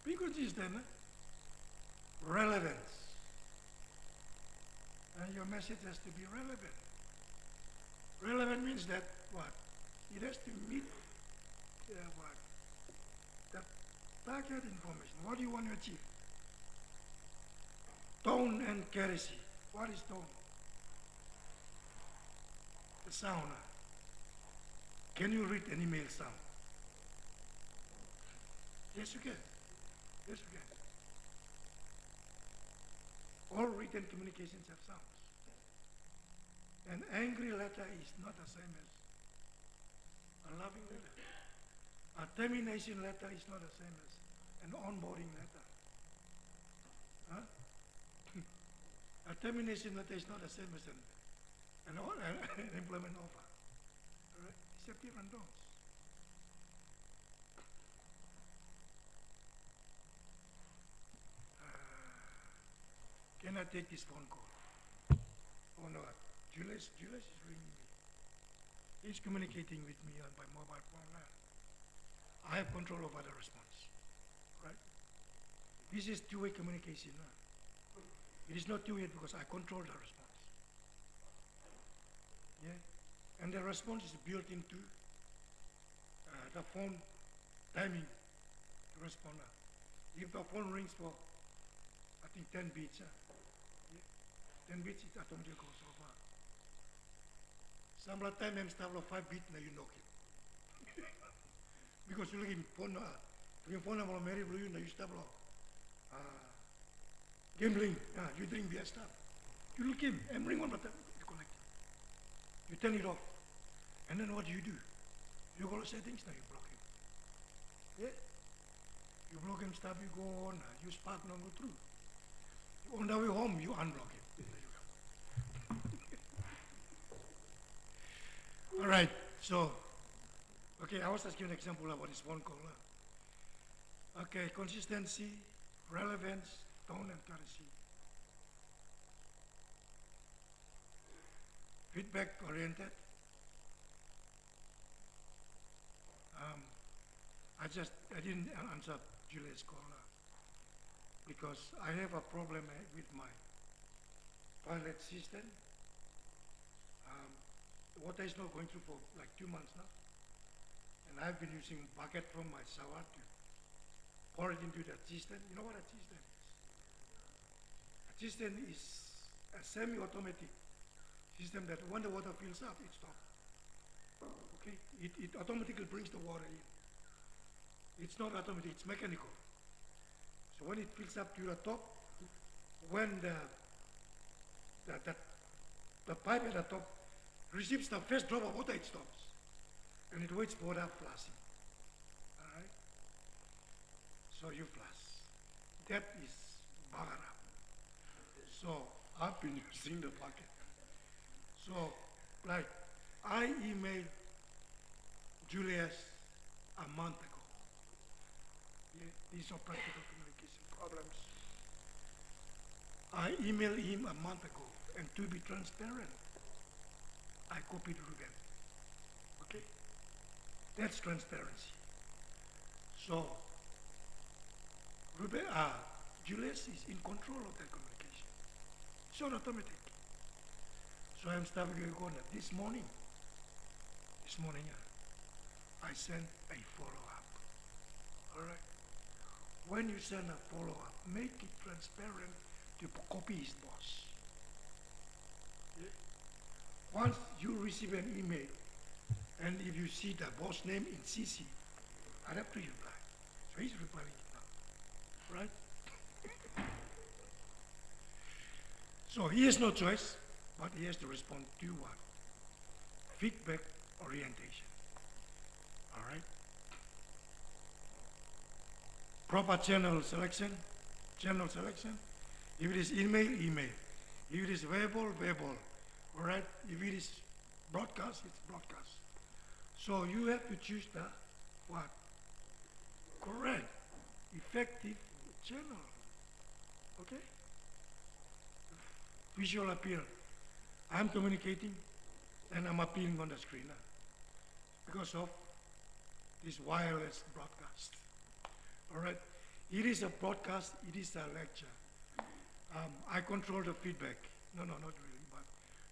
Be consistent. Huh? Relevance. And your message has to be relevant. Relevant means that what? It has to meet what? The target information. What do you want to achieve? Tone and accuracy. What is tone? The sound. Can you read an email sound? Yes, you can. Yes, you can. All written communications have sounds. An angry letter is not the same as a loving letter. A termination letter is not the same as an onboarding letter. Huh? A termination letter is not the same as an employment offer. All right? It's a different tones. Can I take this phone call? Oh no, Julius is ringing me. He's communicating with me by mobile phone now. I have control over the response, right? This is two-way communication now. It is not two-way because I control the response. Yeah, and the response is built into the phone timing to respond. If the phone rings for, I think 10 beats, yeah, 10 beats, it automatically goes over. Some time I'm start 5 beats, now you knock it. Because you look in phone, number Mary Blue, now you start gambling, you drink beer stuff. You look him and ring one button, you connect. You turn it off. And then what do? You go to settings, now you block him. Yeah? You block him, stuff, you go on, you spark, no go through. On the way home, you unblock him. There you go. All right, so, okay, I was asking an example of what is phone call. Okay, consistency, relevance, tone and courtesy. Feedback oriented. I didn't answer Julia's call because I have a problem with my pilot system. Water is not going through for like 2 months now. And I've been using bucket from my shower to pour it into the cistern. You know what a cistern is? A cistern is a semi-automatic system that when the water fills up, it stops. Okay? It automatically brings the water in. It's not automatic, it's mechanical. So when it fills up to the top, when the pipe at the top receives the first drop of water, it stops. And it waits for the flushing. Alright? So you flush. That is bagara. So I've been using the bucket. So, like, I emailed Julius a month ago. Yeah, these are practical communication problems. I emailed him a month ago, and to be transparent, I copied Ruben. Okay? That's transparency. So, Julius is in control of that communication. It's not automatic. So I'm starting to go now. This morning, I sent a follow-up. All right? When you send a follow-up, make it transparent to copy his boss. Yeah? Once you receive an email, and if you see the boss name in CC, I have to reply. So he's replying it now. Right? So he has no choice, but he has to respond to what? Feedback orientation. All right? Proper channel selection. If it is email, email. If it is verbal, verbal. All right? If it is broadcast, it's broadcast. So you have to choose the what? Correct, effective channel. Okay? Visual appeal. I'm communicating and I'm appealing on the screen because of this wireless broadcast. All right? It is a broadcast, it is a lecture. I control the feedback. No, not really, but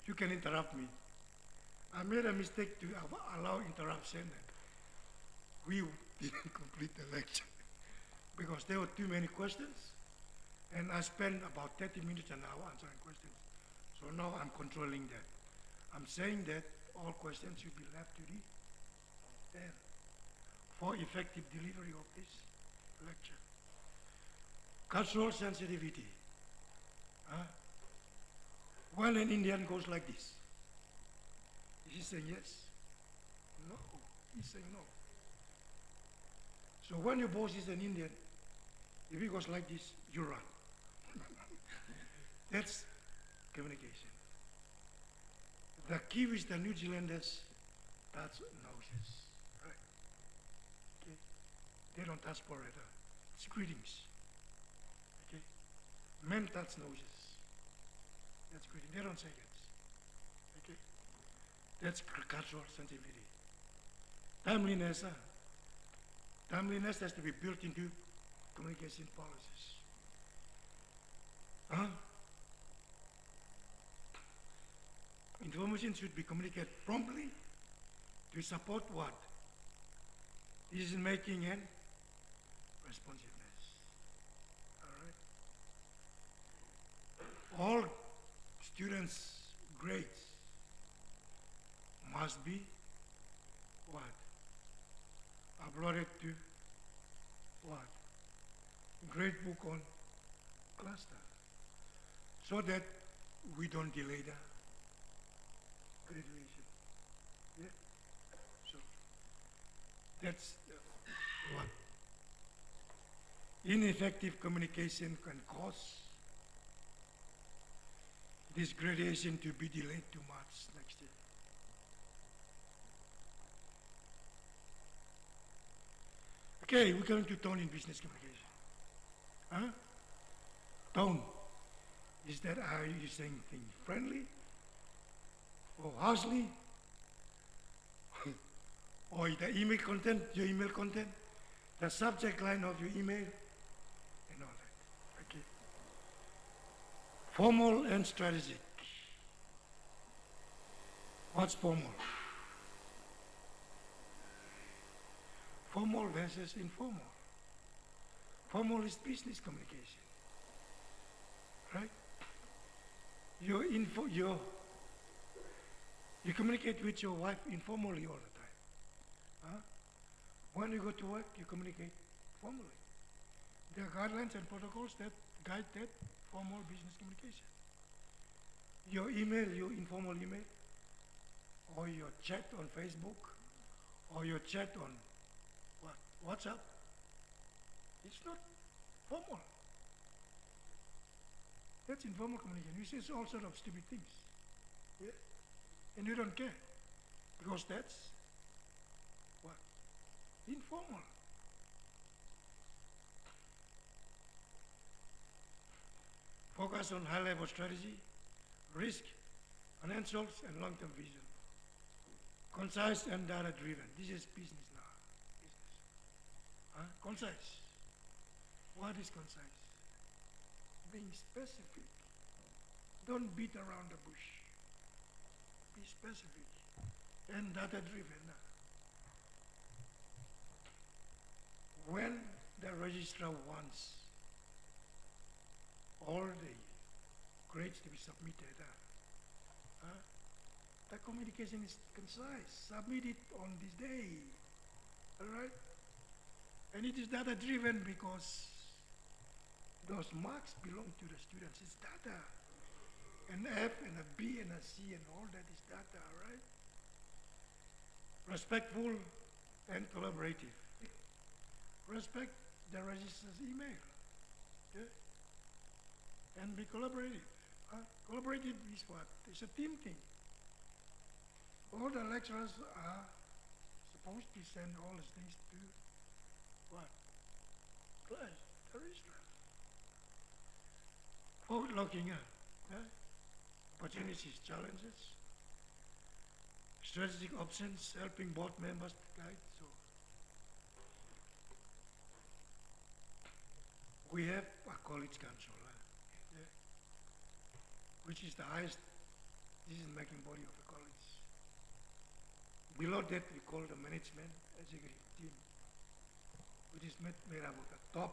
you can interrupt me. I made a mistake to allow interruption. We didn't complete the lecture because there were too many questions, and I spent about 30 minutes an hour answering questions. So now I'm controlling that. I'm saying that all questions should be left to the end for effective delivery of this lecture. Cultural sensitivity. When an Indian goes like this, is he saying yes? No, he's saying no. So when your boss is an Indian, if he goes like this, you run. That's communication. The Kiwis, the New Zealanders, touch noses. Right? Okay? They don't touch forever. It's greetings. Okay? Men touch noses. That's greeting. They don't say yes. Okay? That's cultural sensitivity. Timeliness. Timeliness has to be built into communication policies. Information should be communicated promptly to support what? Decision making and responsiveness. All right? All students' grades must be what? Uploaded to what? Grade book on cluster. So that we don't delay the graduation. Yeah? So that's what ineffective communication can cause this graduation to be delayed to March next year. Okay, we're going to tone in business communication. Tone. Is that are you saying things friendly or harshly? Or the email content, your email content, the subject line of your email, and all that. Okay. Formal and strategic. What's formal? formal versus informal. Formal is business communication, right? You communicate with your wife informally all the time. Huh? When you go to work, you communicate formally. There are guidelines and protocols that guide that formal business communication. Your email, your informal email, or your chat on Facebook, or your chat on what, WhatsApp, it's not formal. That's informal communication. You say all sorts of stupid things. Yeah? And you don't care. Because that's what? Informal. Focus on high-level strategy, risk, financials, and long-term vision. Concise and data-driven. This is business now. Business. Huh? Concise. What is concise? Being specific. Don't beat around the bush. Be specific and data-driven. When the registrar wants all the grades to be submitted, the communication is concise. Submit it on this day. All right? And it is data-driven because those marks belong to the students. It's data. An F and a B and a C and all that is data, right? Respectful and collaborative. Respect the registrar's email. Okay? And be collaborative. Collaborative is what? It's a team thing. All the lecturers are supposed to send all these things to what? Class, the registrar. Forward-looking, opportunities, challenges, strategic options, helping board members to guide. So we have a college council, which is the highest decision-making body of the college. Below that, we call the management executive team, which is made up of the top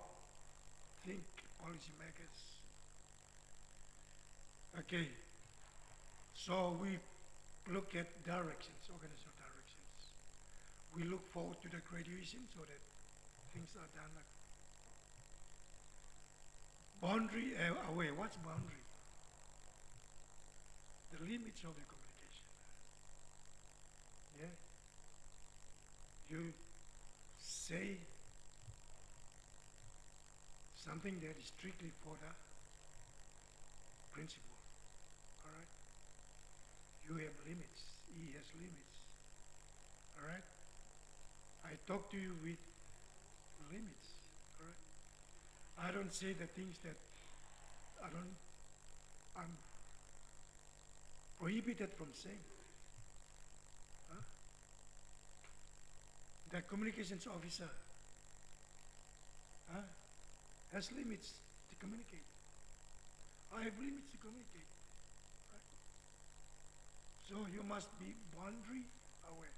think policy makers. Okay, so we look at directions, organizational directions. We look forward to the graduation so that things are done. Boundary away, what's boundary? The limits of the communication. Yeah? You say something that is strictly for the principal. All right? You have limits. He has limits. All right? I talk to you with limits. All right? I don't say the things that I'm prohibited from saying. Huh? The communications officer has limits to communicate. I have limits to communicate. Right? So you must be boundary aware.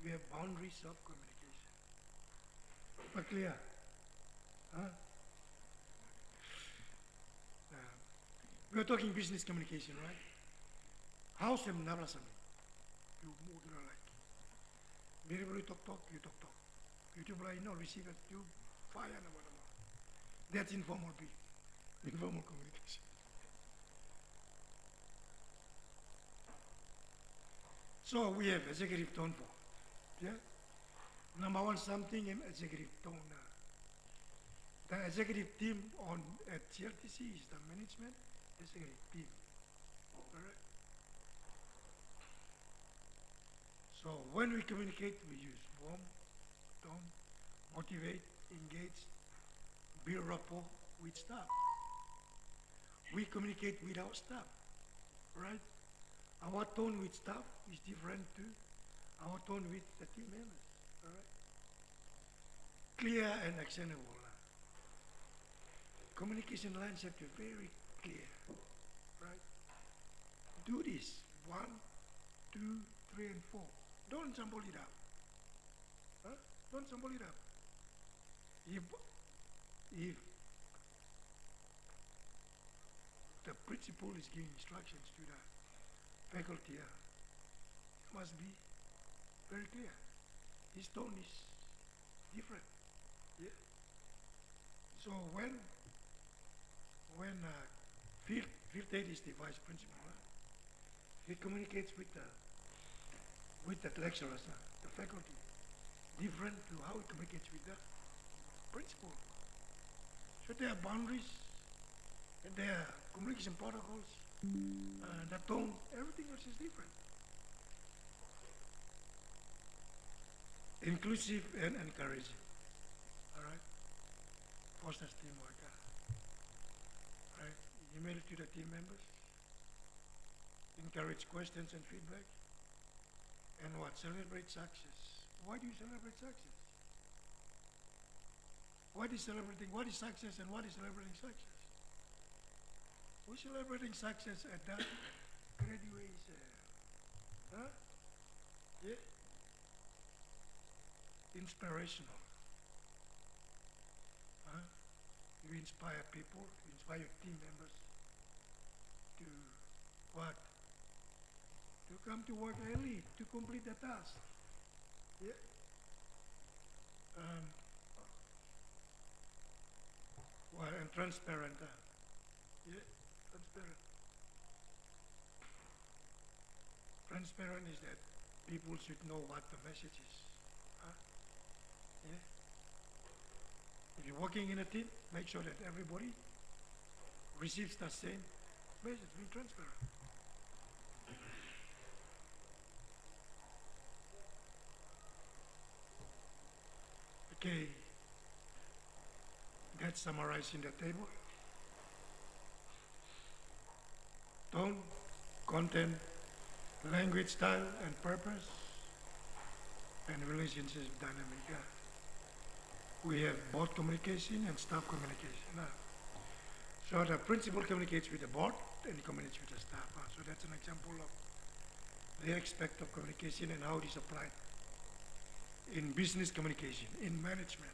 We have boundaries of communication. But clear? Huh? We are talking business communication, right? How sem narasami? You move like. Very talk, you talk. YouTube line no receiver, you fire and whatever. That's informal communication. So we have executive tone for. Yeah? Number one, something in executive tone. The executive team at CRTC is the management executive team. All right? So when we communicate, we use warm, tone, motivate, engage, build rapport with staff. We communicate with our staff, right? Our tone with staff is different to our tone with the team members, all right? Clear and actionable. Communication lines have to be very clear, right? Do this, 1, 2, 3, and 4. Don't jumble it up. Huh? Don't jumble it up. if, if the principal is giving instructions to the faculty, it must be very clear. His tone is different. Yeah. So when field aid is the vice principal, he communicates with the lecturers, the faculty, different to how he communicates with the principal. So there are boundaries, and there are communication protocols, the tone, everything else is different. Inclusive and encouraging. All right? Fosters teamwork. Right? Email it to the team members. Encourage questions and feedback. And what? Celebrate success. Why do you celebrate success? What is celebrating? What is success and what is celebrating success? We're celebrating success at that graduation. Huh? Yeah? Inspirational. Huh? You inspire people, you inspire your team members to what? To come to work early, to complete the task. Yeah? Well, and transparent. Yeah? Transparent. Transparent is that people should know what the message is. Huh? Yeah? If you're working in a team, make sure that everybody receives the same message. Be transparent. Okay, that's summarized in the table. Tone, content, language style and purpose, and relationship dynamic. We have board communication and staff communication. So the principal communicates with the board and he communicates with the staff. So that's an example of the aspect of communication and how it is applied in business communication, in management.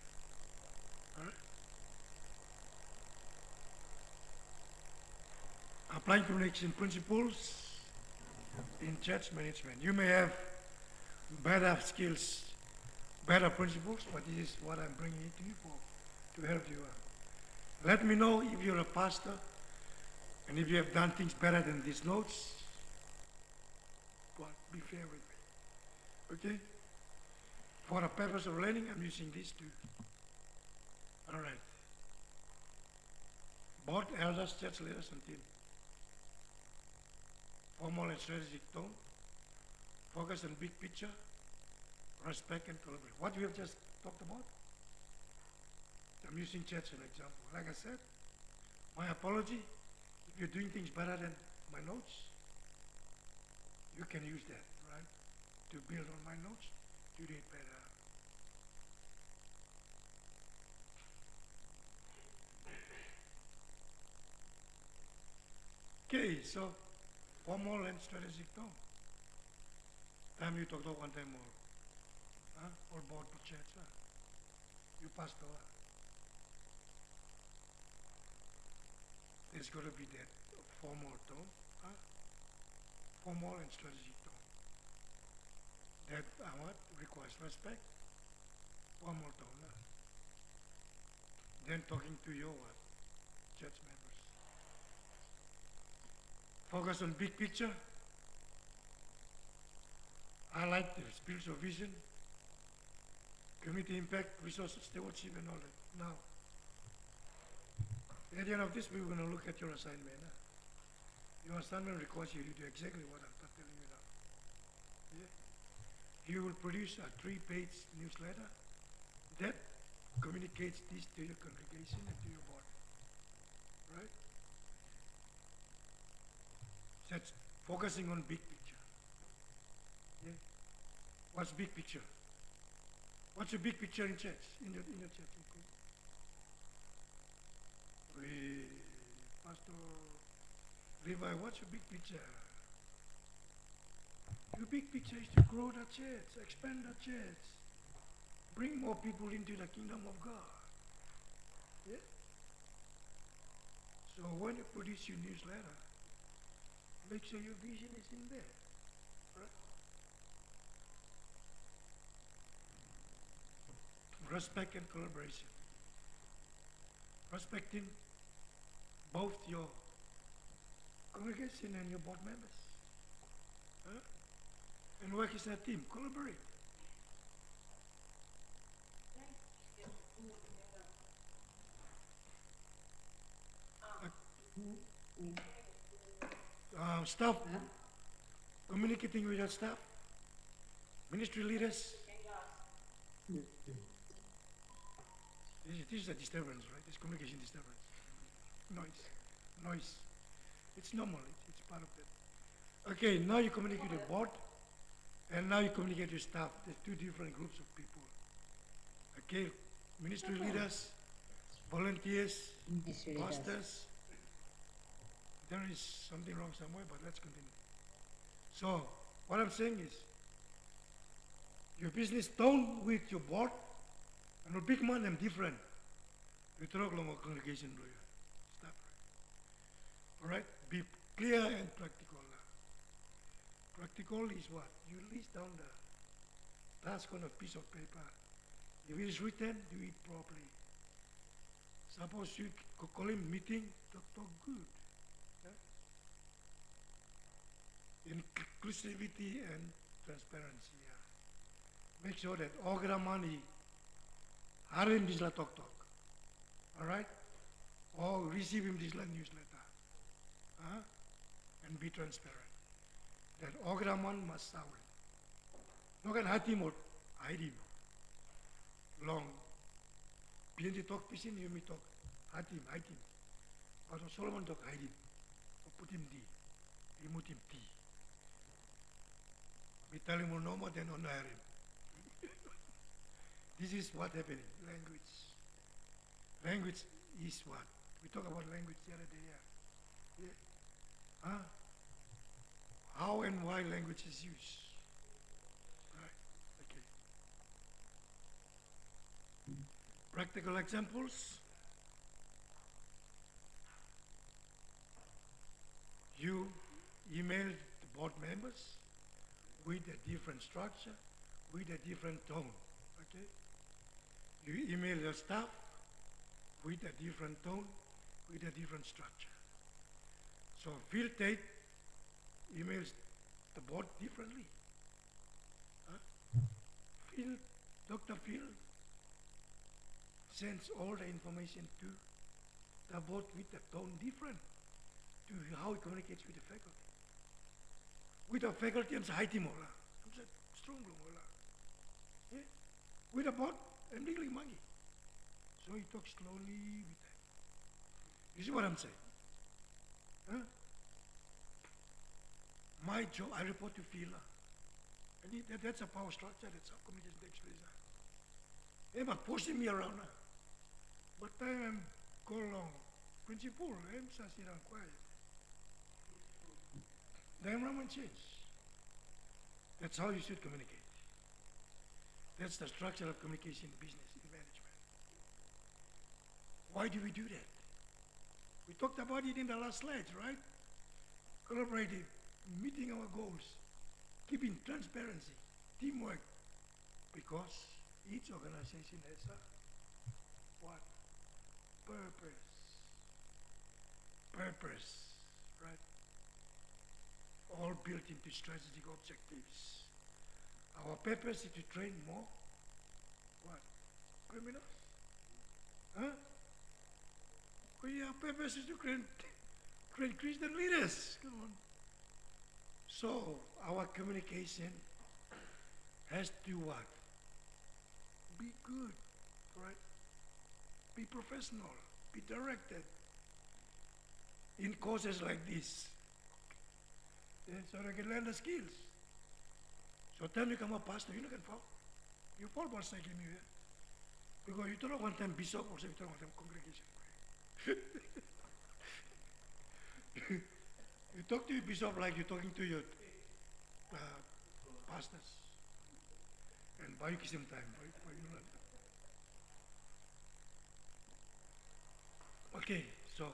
All right? Applying communication principles in church management. You may have better skills, better principles, but this is what I'm bringing it to you for, to help you. Let me know if you're a pastor and if you have done things better than these notes. But be fair with me. Okay? For the purpose of learning, I'm using these two. All right. Board, elders, church leaders, and team. Formal and strategic tone. Focus on big picture. Respect and collaborate. What we have just talked about? I'm using church as an example. Like I said, my apology, if you're doing things better than my notes, you can use that, right? To build on my notes, to do it better. Okay, so formal and strategic tone. Time you talked about one time more. Huh? Or board for church. Huh? You passed over. There's got to be that formal tone. Huh? Formal and strategic tone. That what requires respect. Formal tone. Huh? Then talking to your what? Church members. Focus on big picture. I like the spiritual vision, community impact, resource stewardship, and all that. Now, at the end of this, we're going to look at your assignment. Huh? Your assignment requires you to do exactly what I'm telling you now. Yeah? You will produce a 3-page newsletter that communicates this to your congregation and to your board. Right? That's focusing on big picture. Yeah? What's big picture? What's your big picture in church? In your church? Pastor Levi, what's your big picture? Your big picture is to grow the church, expand the church, bring more people into the kingdom of God. Yeah? So when you produce your newsletter, make sure your vision is in there. Right? Respect and collaboration. Respecting both your congregation and your board members. Huh? And work as a team, collaborate. Staff, communicating with your staff, ministry leaders. This is a disturbance, right? This communication disturbance. Noise. It's normal, it's part of that. Okay, now you communicate with the board, and now you communicate with staff. There's two different groups of people. Okay, ministry leaders, volunteers, pastors. There is something wrong somewhere, but let's continue. So, what I'm saying is, your business tone with your board, and a big man, I'm different. You talk long congregation lawyer. Stop. All right? Be clear and practical. Practical is what? You list down the task on a piece of paper. If it is written, do it properly. Suppose you call him meeting, talk good. Yeah? Inclusivity and transparency. Yeah. Make sure that Ogra money, harim disla talk. All right? Or receive him disla newsletter. And be transparent. That Ograman must sound. No can hide him or hide him. Long. Behind the talk pisin, you may talk. Hide him. But Solomon talk hide him. Or put him D. Remove him T. We tell him no more than honor him. This is what happening. Language is what? We talk about language the other day. Yeah. Huh? How and why language is used. Right. Okay. Practical examples. You email the board members with a different structure, with a different tone. Okay? You email your staff with a different tone, with a different structure. So Phil Tate emails the board differently. Dr. Phil sends all the information to the board with a tone different to how he communicates with the faculty. With the faculty, I'm saying, I'm saying, strong. Yeah? With the board, I'm dealing money. So he talks slowly with them. You see what I'm saying? Huh? My job, I report to Phil. And that's a power structure, that's how communication takes place. They are pushing me around. But I'm go along. Principle, I'm sitting down quiet. The environment change. That's how you should communicate. That's the structure of communication in business, in management. Why do we do that? We talked about it in the last slides, right? Collaborative, meeting our goals, keeping transparency, teamwork, because each organization has a what? Purpose, right? All built into strategic objectives. Our purpose is to train more what? Criminals? Huh? Our purpose is to train Christian leaders. Come on. So our communication has to what? Be good, right? Be professional, be directed in courses like this. Yeah, so they can learn the skills. So time you come a pastor, you can fall. You fall by second you. Because you don't know one time bishop or you don't know one time congregation. You talk to your bishop like you're talking to your pastors. And by you same time, right? Okay, so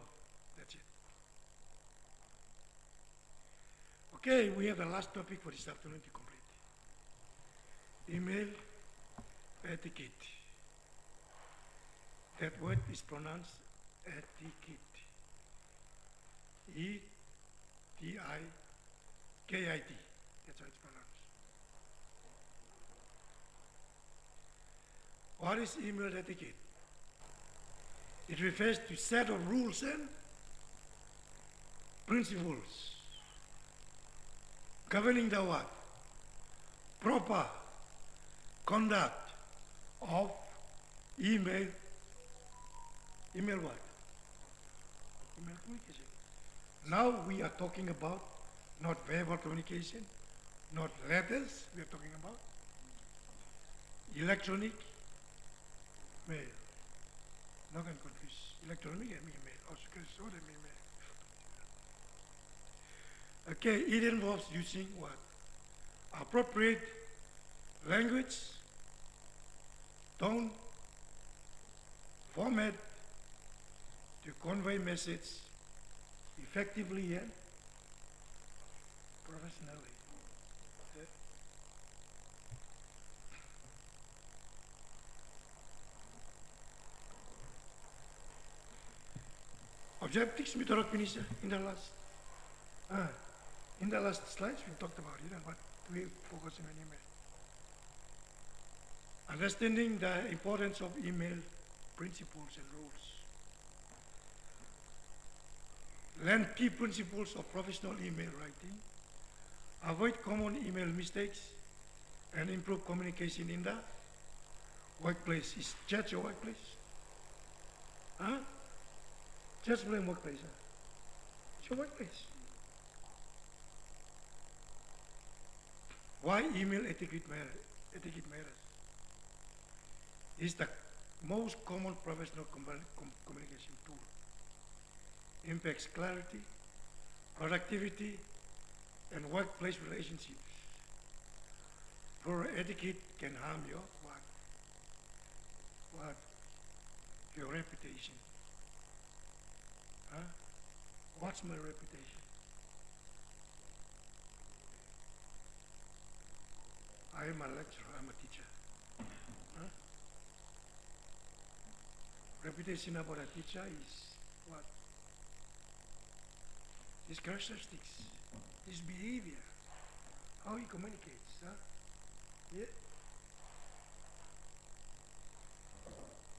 that's it. Okay, we have the last topic for this afternoon to complete. Email etiquette. That word is pronounced etiquette. E-T-I-K-I-T. That's how it's pronounced. What is email etiquette? It refers to set of rules and principles governing the what? Proper conduct of email what? Email communication. Now we are talking about not verbal communication, not letters, we are talking about electronic mail. Not going to confuse electronic and email. Also, so the email. Okay, it involves using what? Appropriate language, tone, format to convey message effectively and professionally. Yeah. Objectives we talked finish in the last slides we talked about it and what we focusing on email. Understanding the importance of email principles and rules. Learn key principles of professional email writing. Avoid common email mistakes and improve communication in the workplace. Is church your workplace? Huh? Church blame workplace. Huh? It's your workplace. Why email etiquette matters? It's the most common professional communication tool. Impacts clarity, productivity, and workplace relationships. Poor etiquette can harm your what? Your reputation. Huh? What's my reputation? I am a lecturer, I'm a teacher. Huh? Reputation about a teacher is what? His characteristics, his behavior, how he communicates. Huh? Yeah.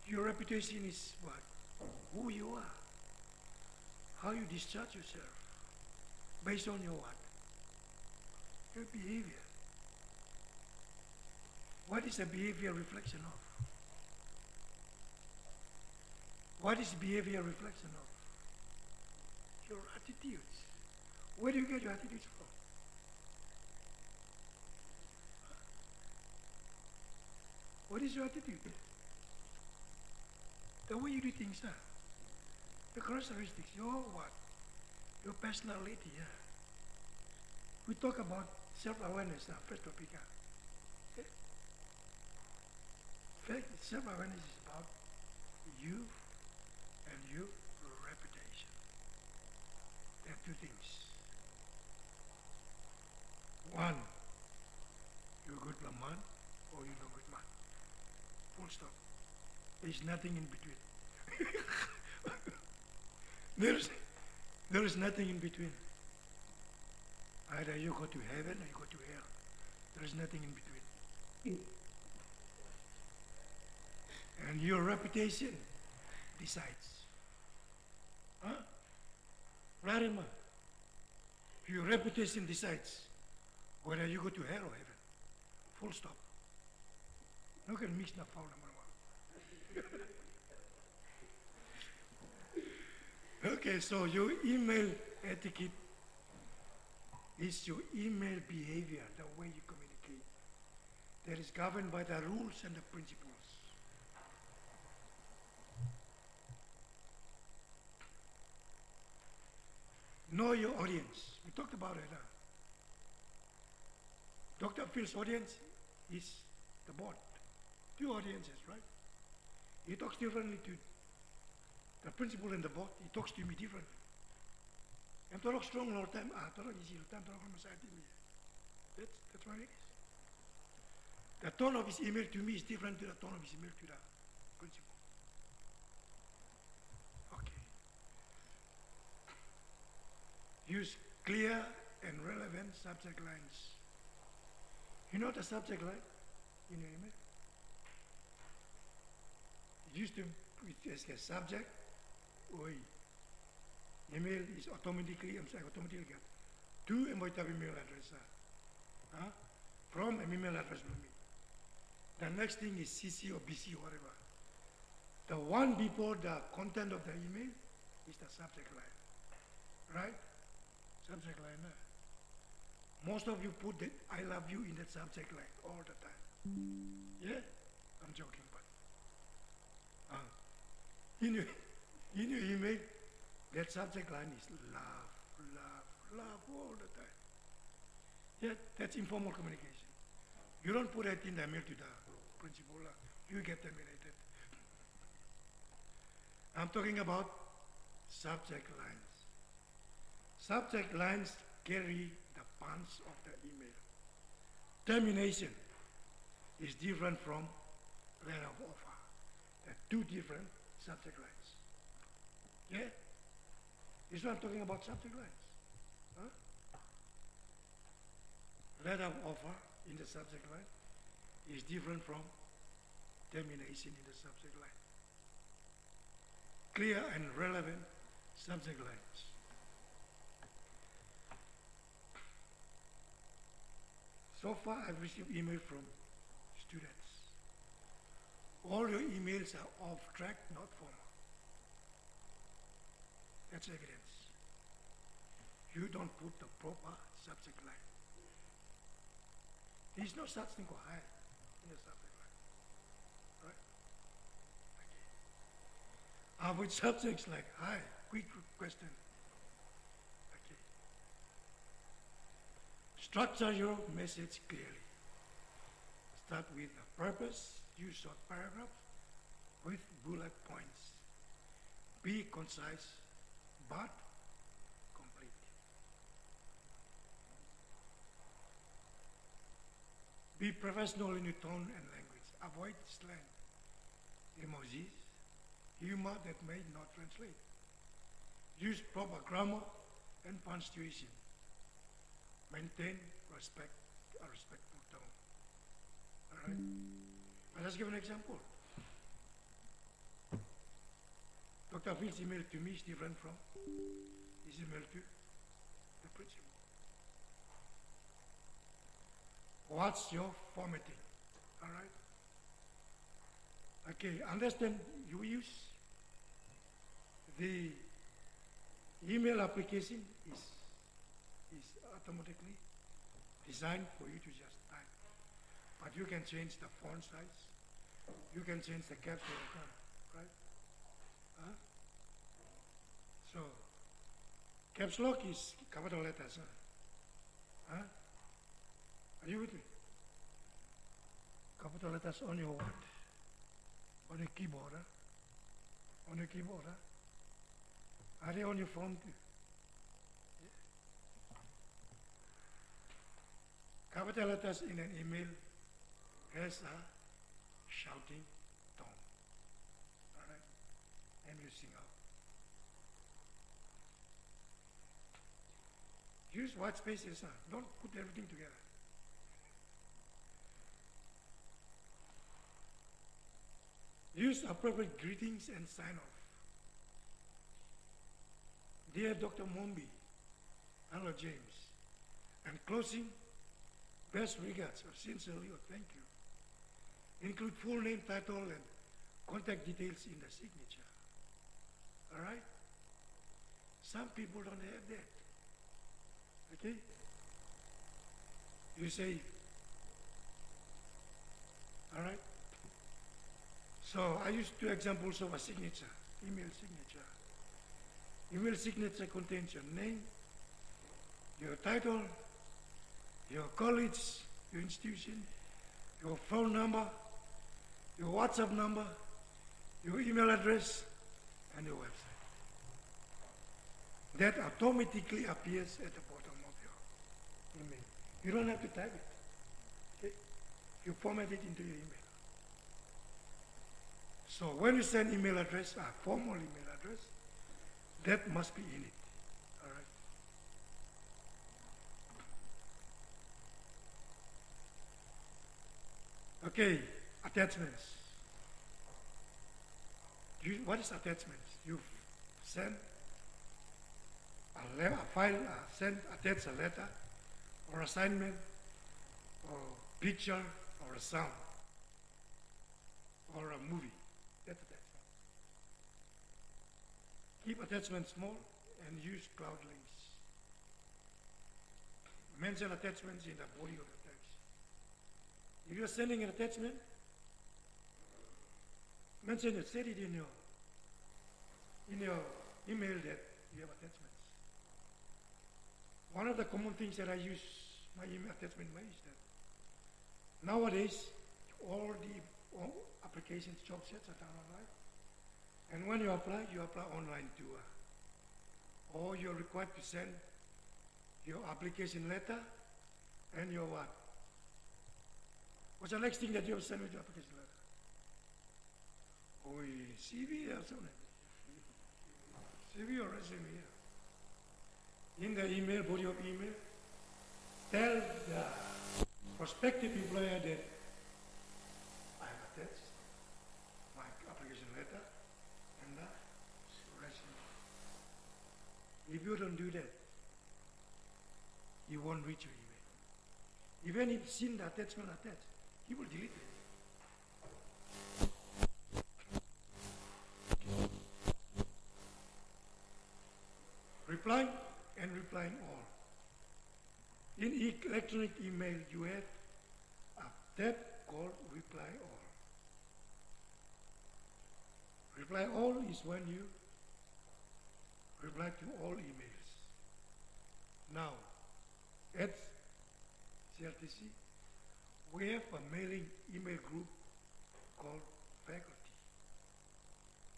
Your reputation is what? Who you are, how you discharge yourself, based on your what? Your behavior. What is a behavior reflection of? What is behavior reflection of? Your attitudes. Where do you get your attitudes from? What is your attitude? The way you do things, huh? Your characteristics, your what? Your personality, yeah. We talk about self-awareness, first topic. Okay? Self-awareness is about you and your reputation. There are two things. One, you're a good man or you're not a good man. Full stop. There's nothing in between. there is nothing in between. Either you go to heaven or you go to hell. There is nothing in between. And your reputation decides. Huh? Right, Emma? Your reputation decides whether you go to hell or heaven. Full stop. No can mix na foul number one. Okay, so your email etiquette is your email behavior, the way you communicate, that is governed by the rules and the principles. Know your audience. We talked about it. Dr. Phil's audience is the board. Two audiences, right? He talks differently to the principal in the board, he talks to me differently. I'm talking strong all the time. Talking easy all the time. Talking beside me. That's what it is. The tone of his email to me is different to the tone of his email to the principal. Okay. Use clear and relevant subject lines. You know the subject line in your email? It used to be as a subject. Oi. Email is automatically get to my email address. From an email address to me. The next thing is CC or BC or whatever. The one before the content of the email is the subject line. Right? Subject line. Most of you put that I love you in that subject line all the time. Yeah? I'm joking, but in your email, that subject line is love, love, love all the time. Yeah, that's informal communication. You don't put that in the mail to the principal. You get terminated. I'm talking about subject lines. Subject lines carry the punch of the email. Termination is different from letter of offer. There are two different subject lines. Yeah? This one I'm talking about subject lines. Huh? Letter of offer in the subject line is different from termination in the subject line. Clear and relevant subject lines. So far, I've received email from students. All your emails are off track, not formal. That's evidence. You don't put the proper subject line. There's no such thing called hi in the subject line. Right? Okay. Avoid subjects like hi, quick question. Okay. Structure your message clearly. Start with the purpose, use short paragraphs with bullet points. Be concise but complete. Be professional in your tone and language. Avoid slang, emojis, humor that may not translate. Use proper grammar and punctuation. Maintain a respectful tone. All right? I'll just give an example. Dr. Phil's email to me is different from his email to the principal. What's your formatting? All right? Okay, understand you use the email application is automatically designed for you to just type. But you can change the font size. You can change the caps lock, right? Huh? So, caps lock is capital letters. Huh? Are you with me? Capital letters on your what? On your keyboard. On your keyboard. Are they on your phone too? Capital letters in an email has a shouting tone. All right? And you sing out. Use white spaces. Don't put everything together. Use appropriate greetings and sign off. Dear Dr. Mombi, hello James. And closing, best regards or sincerely or thank you. Include full name, title, and contact details in the signature. All right? Some people don't have that. Okay? You say, all right? So I used two examples of a signature, email signature. Email signature contains your name, your title, your college, your institution, your phone number, your WhatsApp number, your email address, and your website. That automatically appears at the bottom of your email. You don't have to type it. Okay? You format it into your email. So when you send email address, a formal email address, that must be in it. All right. Okay, attachments. What is attachments? You send a file, attach a letter, or assignment, or picture, or a sound, or a movie. That's attachment. Keep attachment small and use cloud links. Mention attachments in the body of the text. If you're sending an attachment, mention it, set it in your email that you have attachments. One of the common things that I use my email attachment way is that nowadays all applications, job sets are done online. And when you apply online too. Or you're required to send your application letter and your what? What's the next thing that you have sent with your application letter? Oh, CV or something. CV or resume. In the email, body of email, tell the prospective employer that I have attached my application letter and the resume. If you don't do that, you won't reach your email. Even if seen the attachment attached, he will delete it. Replying and replying all. In electronic email, you have a tab called reply all. Reply all is when you reply to all emails. Now, at CRTC, we have a mailing email group called faculty,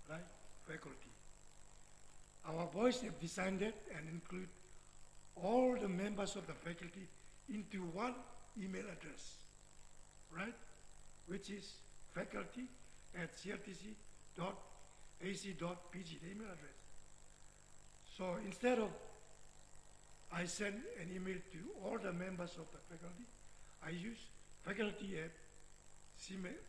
right? Faculty. Our boys have designed it and include all the members of the faculty into one email address, right? Which is faculty at crtc.ac.pg, the email address. So instead of I send an email to all the members of the faculty, I use faculty at crtc.email.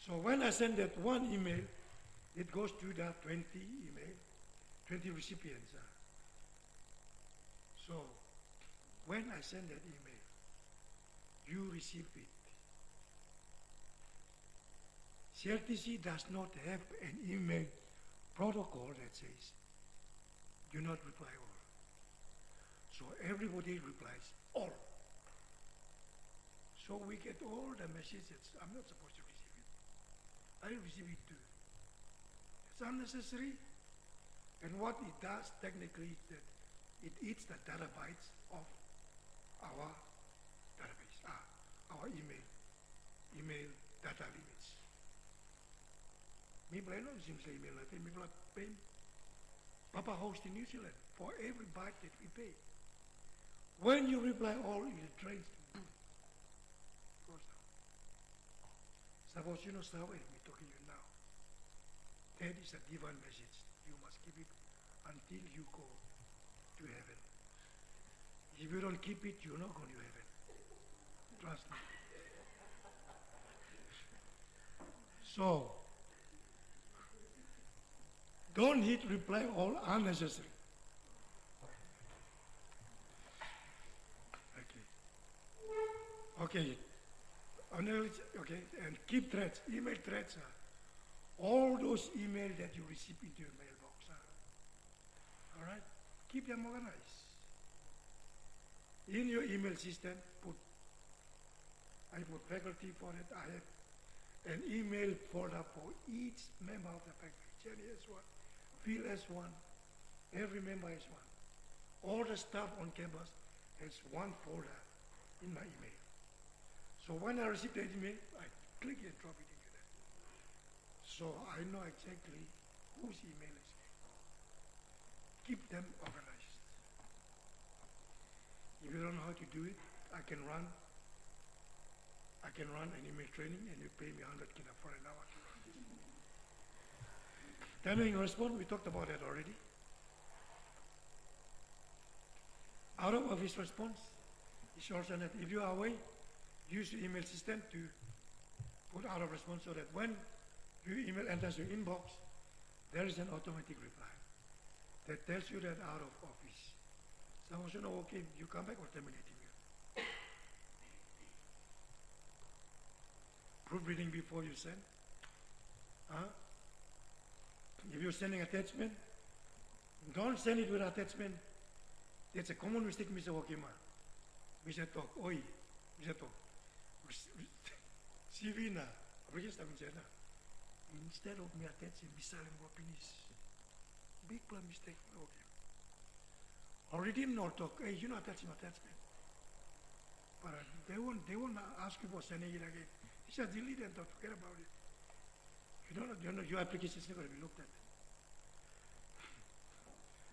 So when I send that one email, it goes to the 20 recipients. So when I send that email, you receive it. CRTC does not have an email protocol that says, do not reply all. So everybody replies all. So we get all the messages. I'm not supposed to receive it. I receive it too. It's unnecessary. And what it does technically is that it eats the terabytes of our database, our email data limits. Mi plano simple email natin, mi pay Papa host in New Zealand for every byte that we pay. When you reply all, it drains, boom, goes down. Suppose you know Starway, we're talking to you now. That is a divine message. You must keep it until you go to heaven. If you don't keep it, you're not going to heaven. Trust me. So, don't hit reply all unnecessary. Okay. Okay, and keep threads, email threads. All those emails that you receive into your mailbox. All right? Keep them organized. In your email system, I put faculty for it. I have an email folder for each member of the faculty. Jenny has one, Phil has one, every member has one. All the staff on campus has one folder in my email. So when I receive the email, I click and drop it into that. So I know exactly whose email is it. Keep them organized. If you don't know how to do it, I can run an email training and you pay me 100 kina for an hour to run this. Timing and response, we talked about that already. Out of office response is also that if you are away, use the email system to put out of response so that when your email enters your inbox, there is an automatic reply that tells you that out of office. Someone should know, okay, you come back or terminating you. Proofreading before you send. If you're sending attachment, don't send it with attachment. That's a common mistake, Mr. Wakima. Mr. Talk, oi, Mr. Talk. CV na, instead of me attaching, misaling wapinis. Big plan mistake, okay. Already not talk, hey, you know attachment. But they won't ask you for sending it again. He said, delete and forget about it. You know, your application is not going to be looked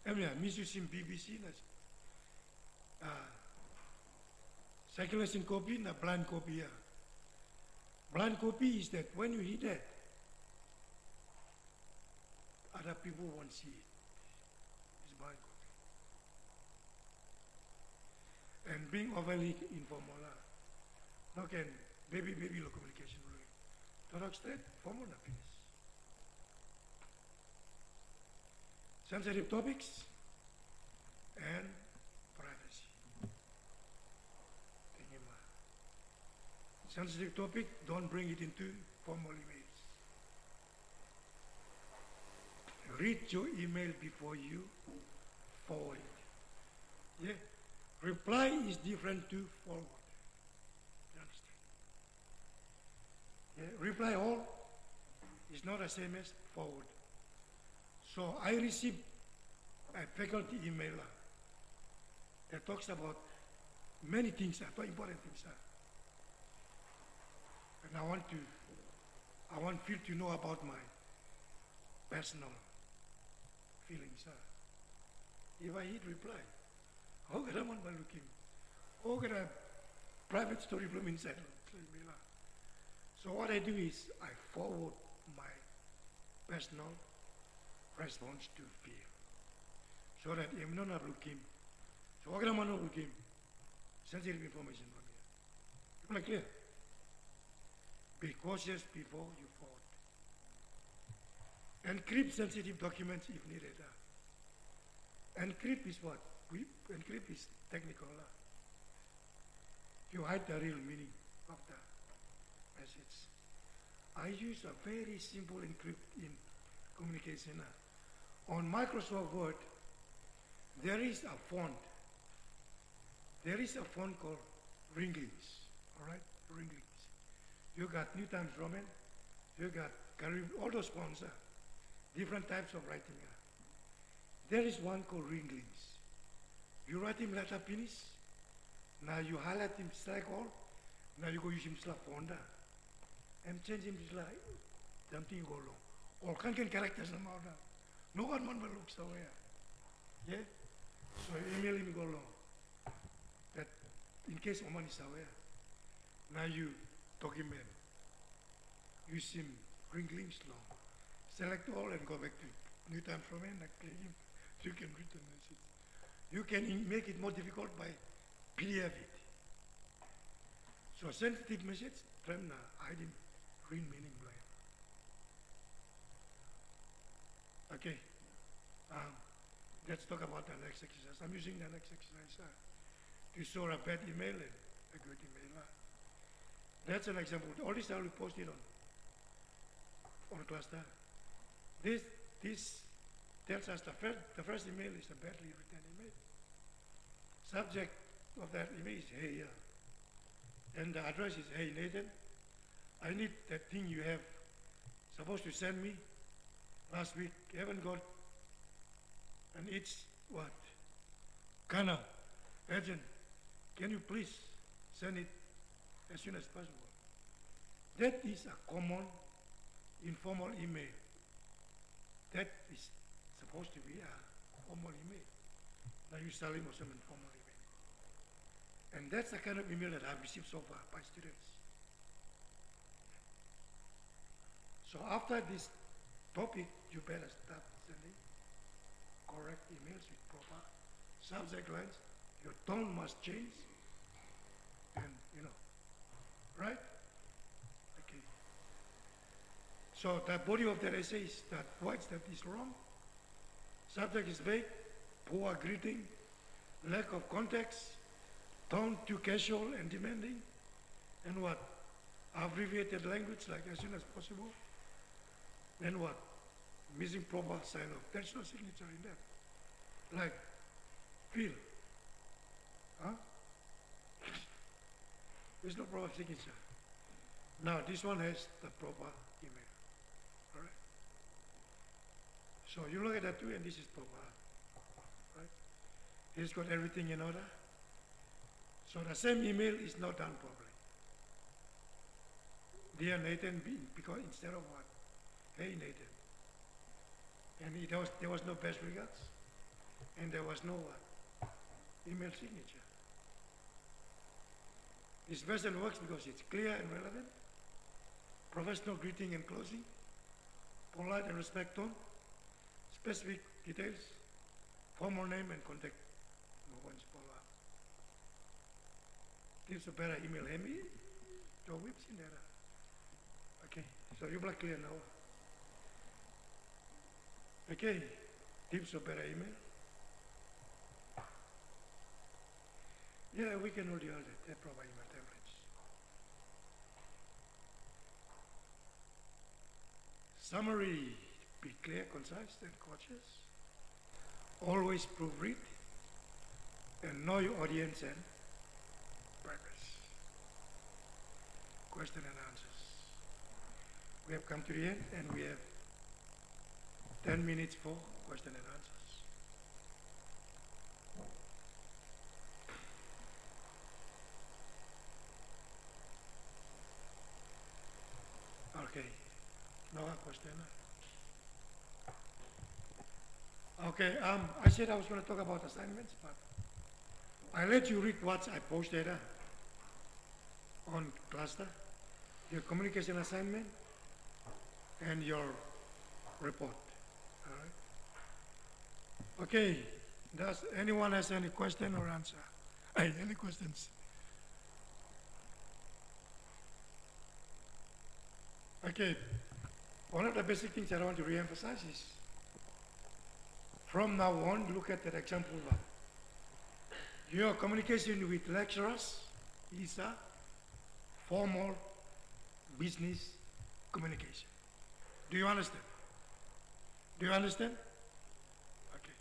at. Misusing BBC, circulation copy, na blind copy. Blind copy is that when you hit that, other people won't see it. It's blind copy. And being overly informal, no can baby lo communication. Talk straight, formal na finish. Sensitive topics and privacy. Sensitive topic, don't bring it into formal emails. Read your email before you forward it. Yeah? Reply is different to forward. You understand? Yeah? Reply all is not the same as forward. So I received a faculty email that talks about many things, important things. And I want Phil to know about my personal feelings. If I hit reply, how can I want to look him? How can I private story from inside? So what I do is I forward my personal response to Phil, so that I'm not looking. So what can I want to look him? Sensitive information from here. People are clear. Be cautious before you forward. Encrypt sensitive documents if needed. Encrypt is what? Encrypt is technical. You hide the real meaning of the message. I use a very simple encrypt in communication. On Microsoft Word, there is a font. There is a font called Ringlings. All right? Ringlings. You got New Times Roman, you got all those fonts, different types of writing. There is one called Ringlings. You write him letter finish, now you highlight him strike all, now you go use him slap font, and change him like something go long. All kind of characters in the no one will look somewhere. Yeah? So email him go long. That in case Oman is aware, now you document, use him Ringlings long. Select all and go back to New Times Roman and click him. You can read the message. You can make it more difficult by PDF it. So sensitive message, trim na hiding green meaning blind. Okay. Let's talk about the next exercise. I'm using the next exercise to show a bad email and a good email. That's an example. All this I will post it on cluster. This tells us the first email is a badly written email. Subject of that email is hey, and the address is hey Nathan. I need that thing you have supposed to send me last week. Haven't got, and it's what? Kana, urgent. Can you please send it as soon as possible. That is a common informal email. That is supposed to be a formal email. Now you're selling or some informal email. And that's the kind of email that I've received so far by students. So after this topic, you better start sending correct emails with proper subject lines. Your tone must change. And, right? Okay. So the body of the essay is that words that is wrong. Subject is vague, poor greeting, lack of context, tone too casual and demanding, and what? Abbreviated language like as soon as possible. Then what? Missing proper sign of. There's no signature in that. Like, feel. Huh? There's no proper signature. Now this one has the proper email. Alright? So you look at that too, and this is proper. Right? It's got everything in order. So the same email is not done properly. Dear Nathan, because instead of what? Hey Nathan. And there was no best regards. And there was no what? Email signature. This vessel works because it's clear and relevant, professional greeting and closing, polite and respect tone, specific details, formal name and contact. No one's follow up. Gives a better email. Hemi, your whips in there. Okay, so you're black clear now. Okay, tips of better email. Yeah, we can all do all that. They're proper email templates. Summary, be clear, concise, and cautious. Always proofread and know your audience and purpose. Question and answers. We have come to the end and we have 10 minutes for question and answers. Okay, no question. Okay, I said I was going to talk about assignments, but I let you read what I posted on Cluster, your communication assignment, and your report. All right. Okay, does anyone has any question or answer? Hey, any questions? Okay, one of the basic things I want to re-emphasize is, from now on, look at that example one. Your communication with lecturers is a formal business communication. Do you understand? Do you understand? Okay.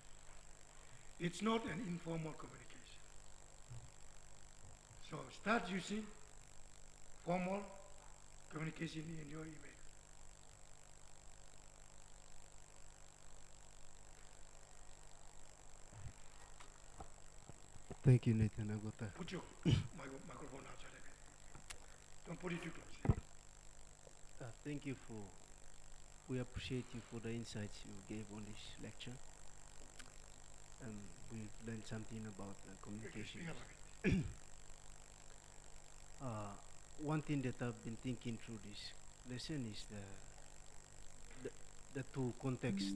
It's not an informal communication. So start using formal communication in your email. Thank you, Nathan. I got that. Put your microphone outside a bit. Don't put it too close. Thank you for, we appreciate you for the insights you gave on this lecture. We've learned something about communication. One thing that I've been thinking through this lesson is the two contexts.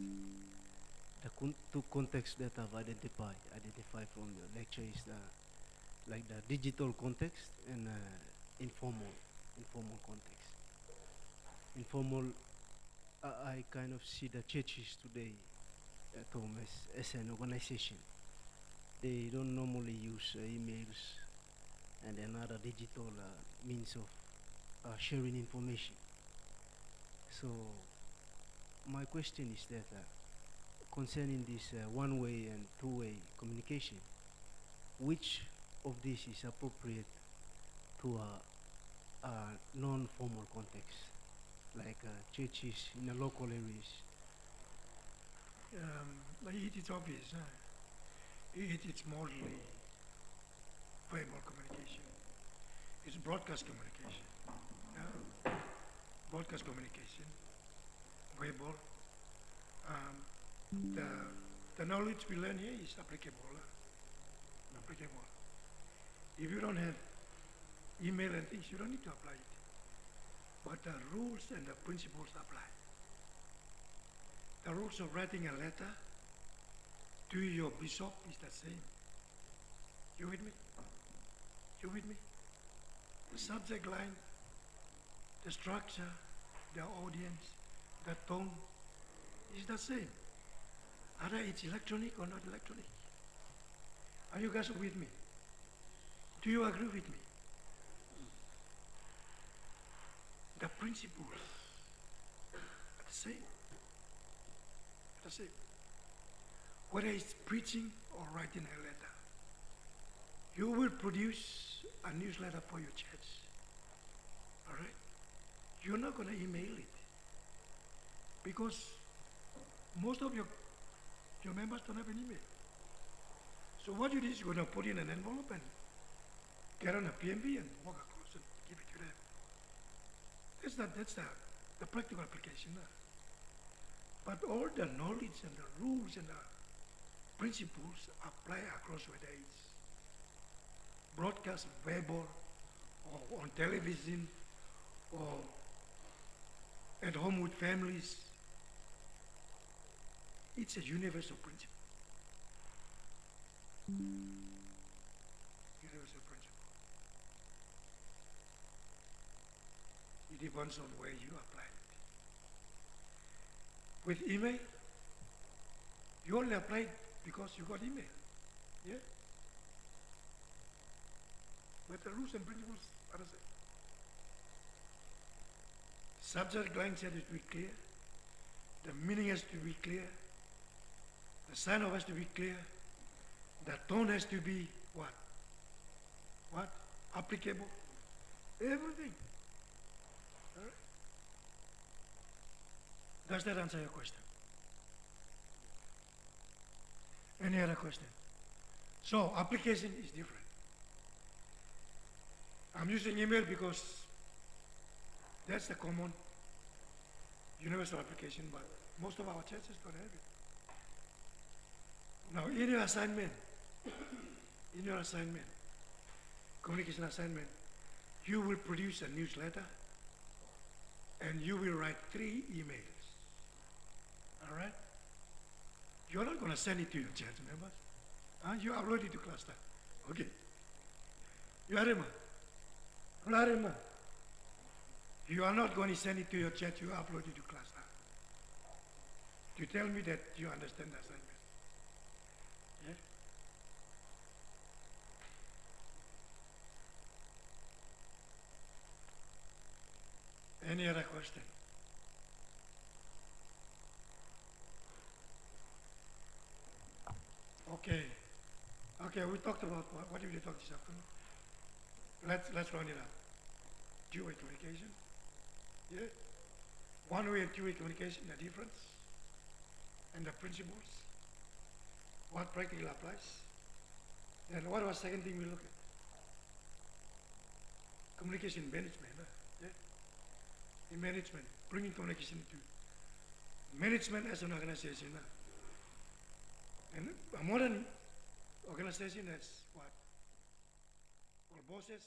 Two contexts that I've identified from the lecture is like the digital context and informal context. Informal, I kind of see the churches today at home as an organization. They don't normally use emails and another digital means of sharing information. So my question is that concerning this one-way and two-way communication, which of this is appropriate to a non-formal context, like churches in the local areas? It's obvious. It's mostly formal communication. It's broadcast communication. Yeah? Broadcast communication, Weibo. The knowledge we learn here is applicable. Applicable. If you don't have email and things, you don't need to apply it. But the rules and the principles apply. The rules of writing a letter to your bishop is the same. You with me? You with me? The subject line, the structure, the audience, the tone is the same. Either it's electronic or not electronic. Are you guys with me? Do you agree with me? The principles are the same. The same. Whether it's preaching or writing a letter, you will produce a newsletter for your church. All right? You're not going to email it because most of your members don't have an email. So what you do is you're going to put in an envelope and get on a PMB and walk across and give it to them. That's the practical application. But all the knowledge and the rules and the principles apply across whether it's broadcast, Weibo, or on television, or at home with families. It's a universal principle. Universal principle. It depends on where you apply it. With email, you only apply it because you got email. Yeah? But the rules and principles are the same. Subject line has to be clear. The meaning has to be clear. The sign off has to be clear. The tone has to be what? What? Applicable. Everything. All right? Does that answer your question? Any other question? So application is different. I'm using email because that's the common universal application, but most of our churches don't have it. Now, in your assignment, communication assignment, you will produce a newsletter and you will write 3 emails. All right? You're not going to send it to your church members. You upload it to cluster. Okay. You are Rema. You are not going to send it to your church, you upload it to cluster. To tell me that you understand the assignment. Yeah? Any other question? Okay. Okay, we talked about what did we talk this afternoon? Let's round it up. Two-way communication. Yeah? One-way and two-way communication, the difference and the principles. What practically applies. Then what was the second thing we look at? Communication management. Yeah? In management, bringing communication to management as an organization. And a modern organization has what? Well, bosses,